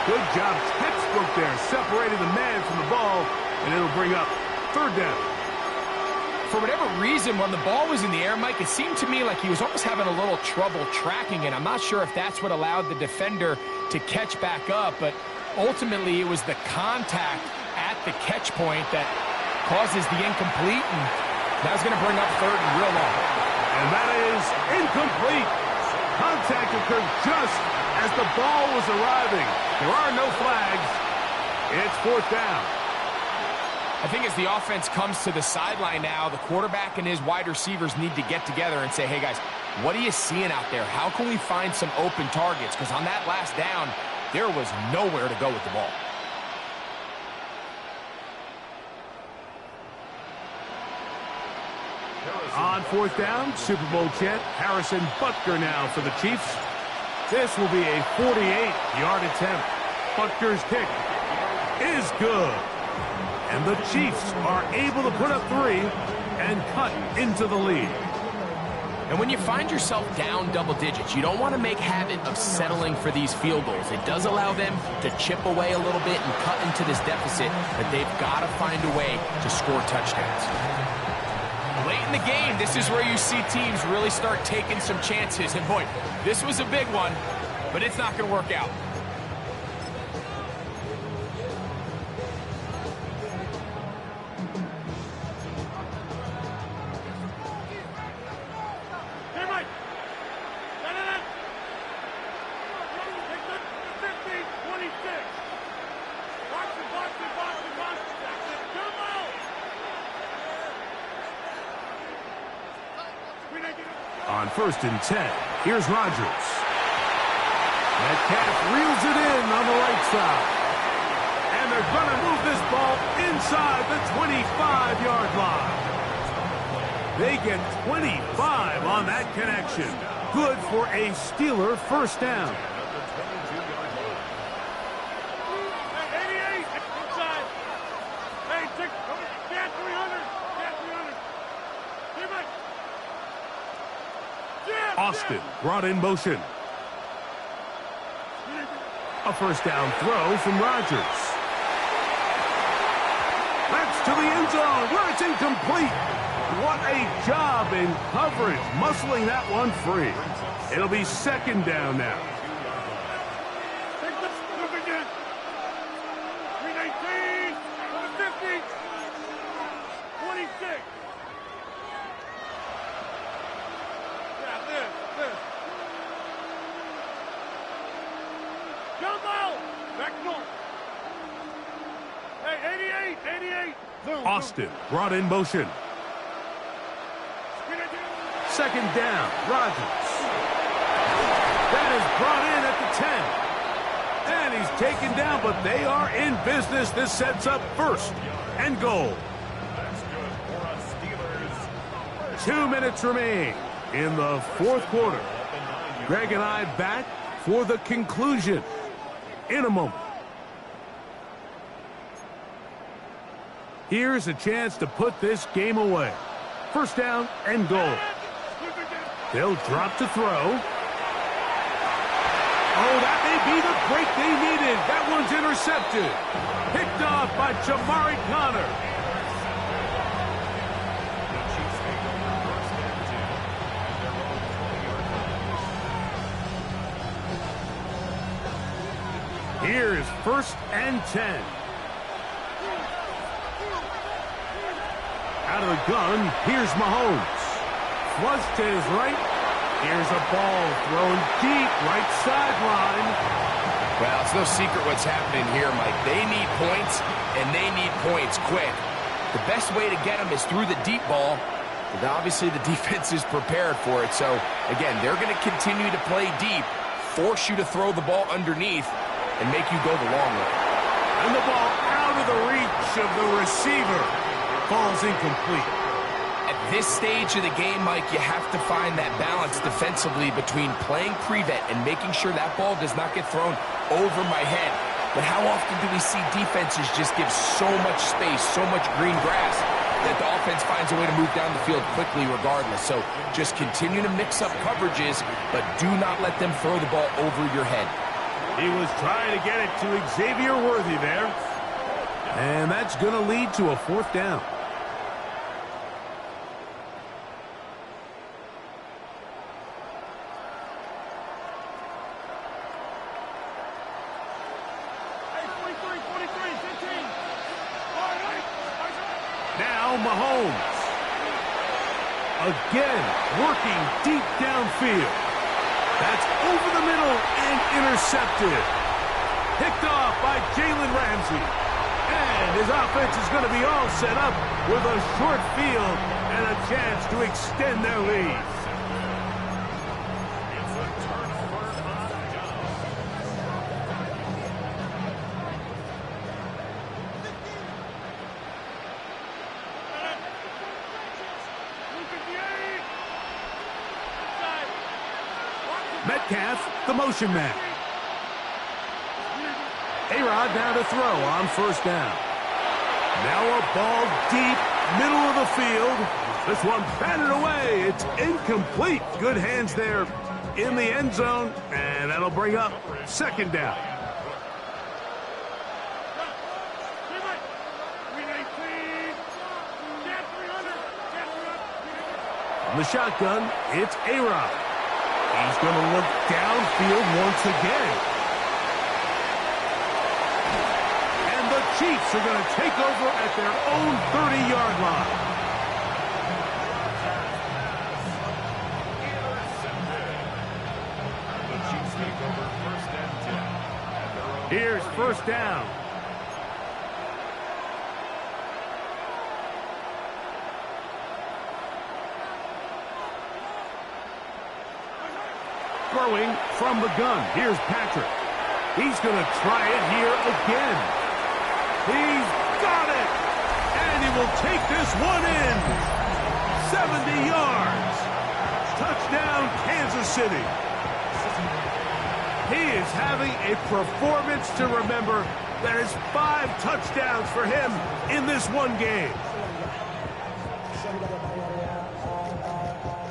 Good job, textbook there, separating the man from the ball, and it'll bring up third down. For whatever reason, when the ball was in the air, Mike, it seemed to me like he was almost having a little trouble tracking it. I'm not sure if that's what allowed the defender to catch back up, but ultimately it was the contact at the catch point that causes the incomplete, and that's going to bring up third and real long. And that is incomplete. Contact occurred just as the ball was arriving. There are no flags. It's fourth down. I think as the offense comes to the sideline now, the quarterback and his wide receivers need to get together and say, hey, guys, what are you seeing out there? How can we find some open targets? Because on that last down, there was nowhere to go with the ball. On fourth down, Super Bowl champ Harrison Butker now for the Chiefs. This will be a 48-yard attempt. Butker's kick is good. And the Chiefs are able to put up 3 and cut into the lead. And when you find yourself down double digits, you don't want to make habit of settling for these field goals. It does allow them to chip away a little bit and cut into this deficit, but they've got to find a way to score touchdowns. Late in the game, this is where you see teams really start taking some chances. And boy, this was a big one, but it's not going to work out. On first and 10, here's Rodgers. Metcalf reels it in on the right side. And they're going to move this ball inside the 25-yard line. They get 25 on that connection. Good for a Steeler first down. Hey, 88, inside. Hey, 300. Austin brought in motion. A first down throw from Rodgers. That's to the end zone where it's incomplete. What a job in coverage, muscling that one free. It'll be second down now. 319, 50, 26. Yeah, this. Jump out! Back north. Hey, 88. Austin brought in motion. Second down, Rodgers. That is brought in at the 10. And he's taken down, but they are in business. This sets up first and goal. That's good for us, Steelers. 2 minutes remain in the fourth quarter. Greg and I back for the conclusion in a moment. Here's a chance to put this game away. First down and goal. They'll drop to throw. Oh, that may be the break they needed. That one's intercepted. Picked off by Jamari Connor. Here's first and 10. Out of the gun, here's Mahomes. Flush to his right. Here's a ball thrown deep right sideline. Well, it's no secret what's happening here, Mike. They need points, and they need points quick. The best way to get them is through the deep ball. But obviously, the defense is prepared for it. So, again, they're going to continue to play deep, force you to throw the ball underneath, and make you go the long way. And the ball out of the reach of the receiver. Ball's incomplete. At this stage of the game, Mike, you have to find that balance defensively between playing prevent and making sure that ball does not get thrown over my head. But how often do we see defenses just give so much space, so much green grass, that the offense finds a way to move down the field quickly regardless? So just continue to mix up coverages, but do not let them throw the ball over your head. He was trying to get it to Xavier Worthy there. And that's going to lead to a fourth down. Now Mahomes. Again, working deep downfield. That's over the middle and intercepted. Picked off by Jalen Ramsey. And his offense is going to be all set up with a short field and a chance to extend their lead. It's a turnover on down. Metcalf, the motion man. A-Rod now to throw on first down. Now a ball deep, middle of the field. This one batted away. It's incomplete. Good hands there in the end zone, and that'll bring up second down. On the shotgun, it's A-Rod. He's going to look downfield once again. Chiefs are going to take over at their own 30-yard line. The Chiefs take over first and 10. Here's first down. Throwing from the gun. Here's Patrick. He's going to try it here again. He's got it! And he will take this one in. 70 yards. Touchdown, Kansas City. He is having a performance to remember. That is 5 touchdowns for him in this one game.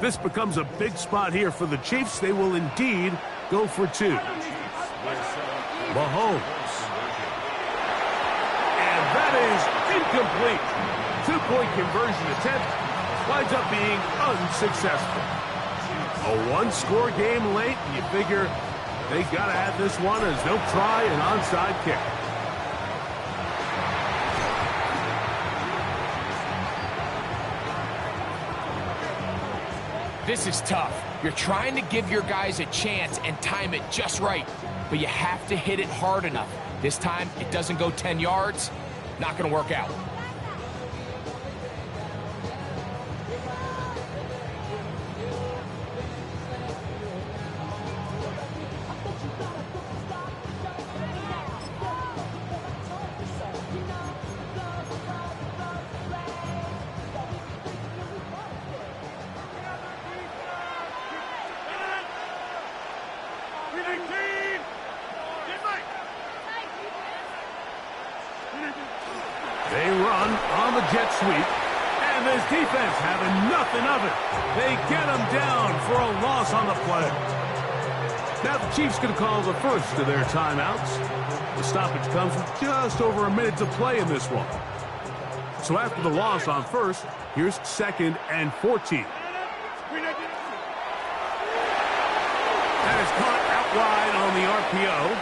This becomes a big spot here for the Chiefs. They will indeed go for two. Mahomes. And that is incomplete. Two-point conversion attempt winds up being unsuccessful. A one-score game late, and you figure they got to have this one as they'll try an onside kick. This is tough. You're trying to give your guys a chance and time it just right, but you have to hit it hard enough. This time, it doesn't go 10 yards. Not going to work out. They run on the jet sweep, and this defense having nothing of it. They get them down for a loss on the play. Now the Chiefs can call the first of their timeouts. The stoppage comes with just over a minute to play in this one. So after the loss on first, here's 2nd and 14. That is caught out wide on the RPO.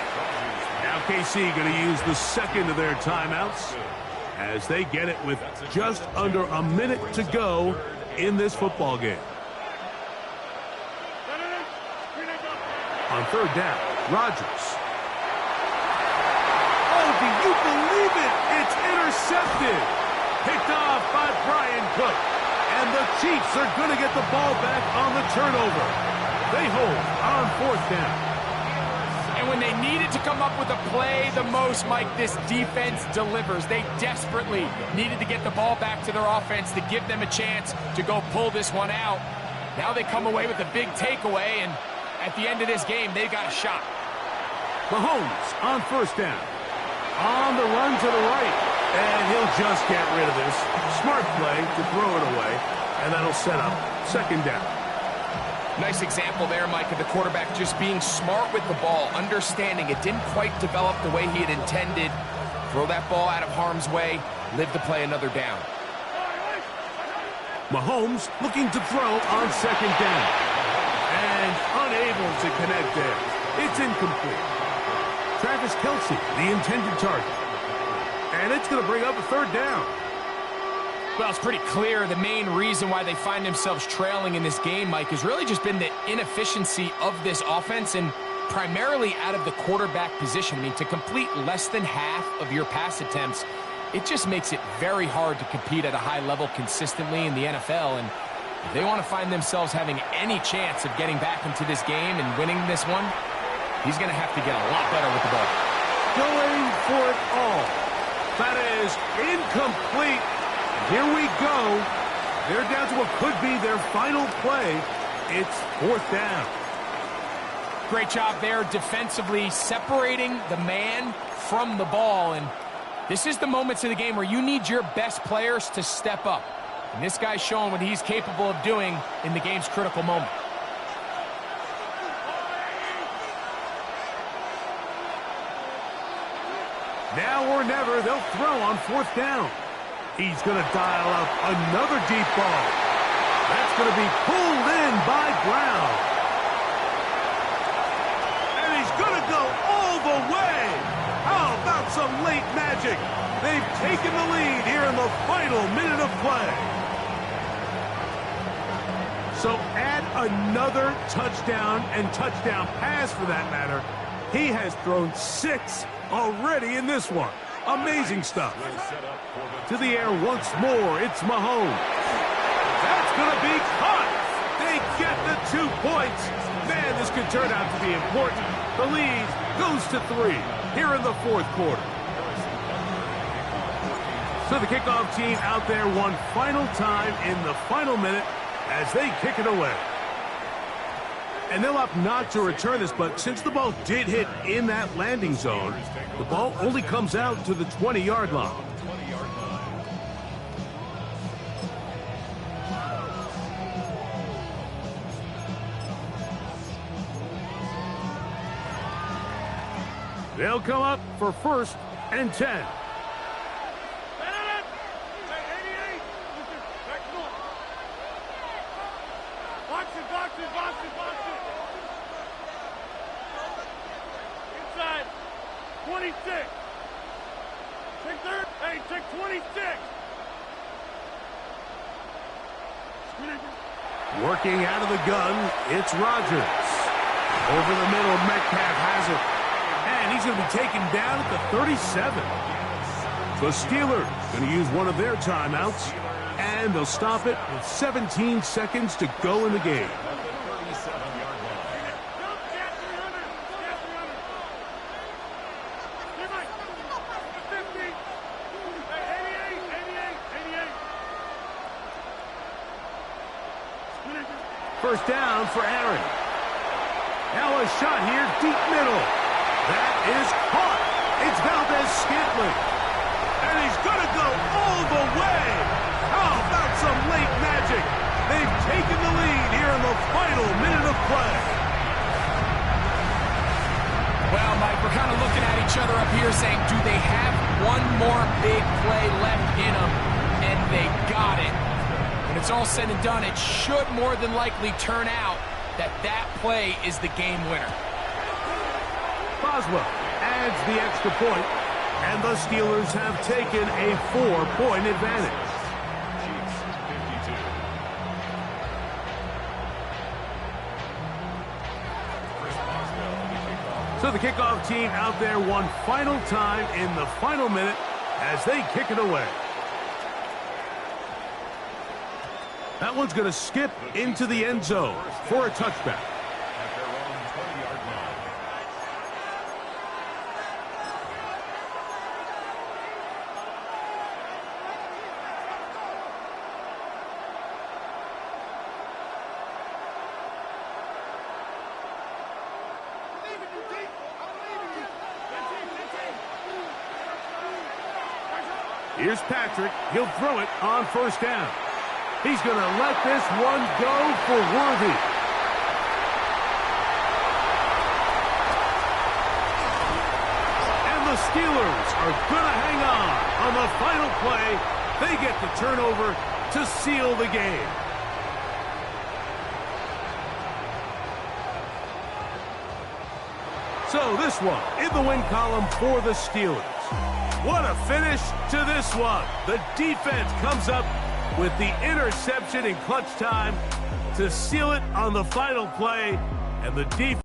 Now KC going to use the second of their timeouts as they get it with just under a minute to go in this football game. On 3rd down, Rodgers. Oh, do you believe it? It's intercepted. Picked off by Brian Cook. And the Chiefs are going to get the ball back on the turnover. They hold on 4th down. And when they needed to come up with a play the most, Mike, this defense delivers. They desperately needed to get the ball back to their offense to give them a chance to go pull this one out. Now they come away with a big takeaway, and at the end of this game, they got a shot. Mahomes on 1st down. On the run to the right. And he'll just get rid of this. Smart play to throw it away. And that'll set up 2nd down. Nice example there, Mike, of the quarterback just being smart with the ball, understanding it didn't quite develop the way he had intended. Throw that ball out of harm's way, live to play another down. Mahomes looking to throw on 2nd down. And unable to connect there. It's incomplete. Travis Kelce, the intended target. And it's going to bring up a 3rd down. Well, it's pretty clear the main reason why they find themselves trailing in this game, Mike, has really just been the inefficiency of this offense and primarily out of the quarterback position. I mean, to complete less than half of your pass attempts, it just makes it very hard to compete at a high level consistently in the NFL. And if they want to find themselves having any chance of getting back into this game and winning this one, he's going to have to get a lot better with the ball. Going for it all. That is incomplete. Here we go. They're down to what could be their final play. It's 4th down. Great job there defensively, separating the man from the ball. And this is the moments of the game where you need your best players to step up. And this guy's showing what he's capable of doing in the game's critical moment. Now or never, they'll throw on 4th down. He's going to dial up another deep ball. That's going to be pulled in by Brown. And he's going to go all the way. How about some late magic? They've taken the lead here in the final minute of play. So add another touchdown and touchdown pass for that matter. He has thrown 6 already in this one. Amazing stuff. To the air once more, it's Mahomes. That's going to be caught. They get the 2 points. Man, this could turn out to be important. The lead goes to 3 here in the 4th quarter. So the kickoff team out there one final time in the final minute as they kick it away. And they'll opt not to return this, but since the ball did hit in that landing zone, the ball only comes out to the 20-yard line. They'll come up for 1st and 10. Inside. 26. Take 3rd. Hey, take 26. Working out of the gun, it's Rodgers. Over the middle, Metcalf has it. And he's going to be taken down at the 37. The Steelers going to use one of their timeouts. And they'll stop it with 17 seconds to go in the game. First down for Aaron. Now a shot here, deep middle. That is caught. It's Valdez-Scantling. And he's going to go all the way. How about some late magic? They've taken the lead here in the final minute of play. Well, Mike, we're kind of looking at each other up here saying, do they have one more big play left in them? And they got it. When it's all said and done, it should more than likely turn out that that play is the game winner. Boswell adds the extra point, and the Steelers have taken a 4-point advantage. So the kickoff team out there one final time in the final minute as they kick it away. That one's going to skip into the end zone for a touchback. At their own 20-yard line. Here's Patrick. He'll throw it on 1st down. He's going to let this one go for Worthy. And the Steelers are going to hang on the final play. They get the turnover to seal the game. So this one in the win column for the Steelers. What a finish to this one. The defense comes up with the interception in clutch time to seal it on the final play, and the defense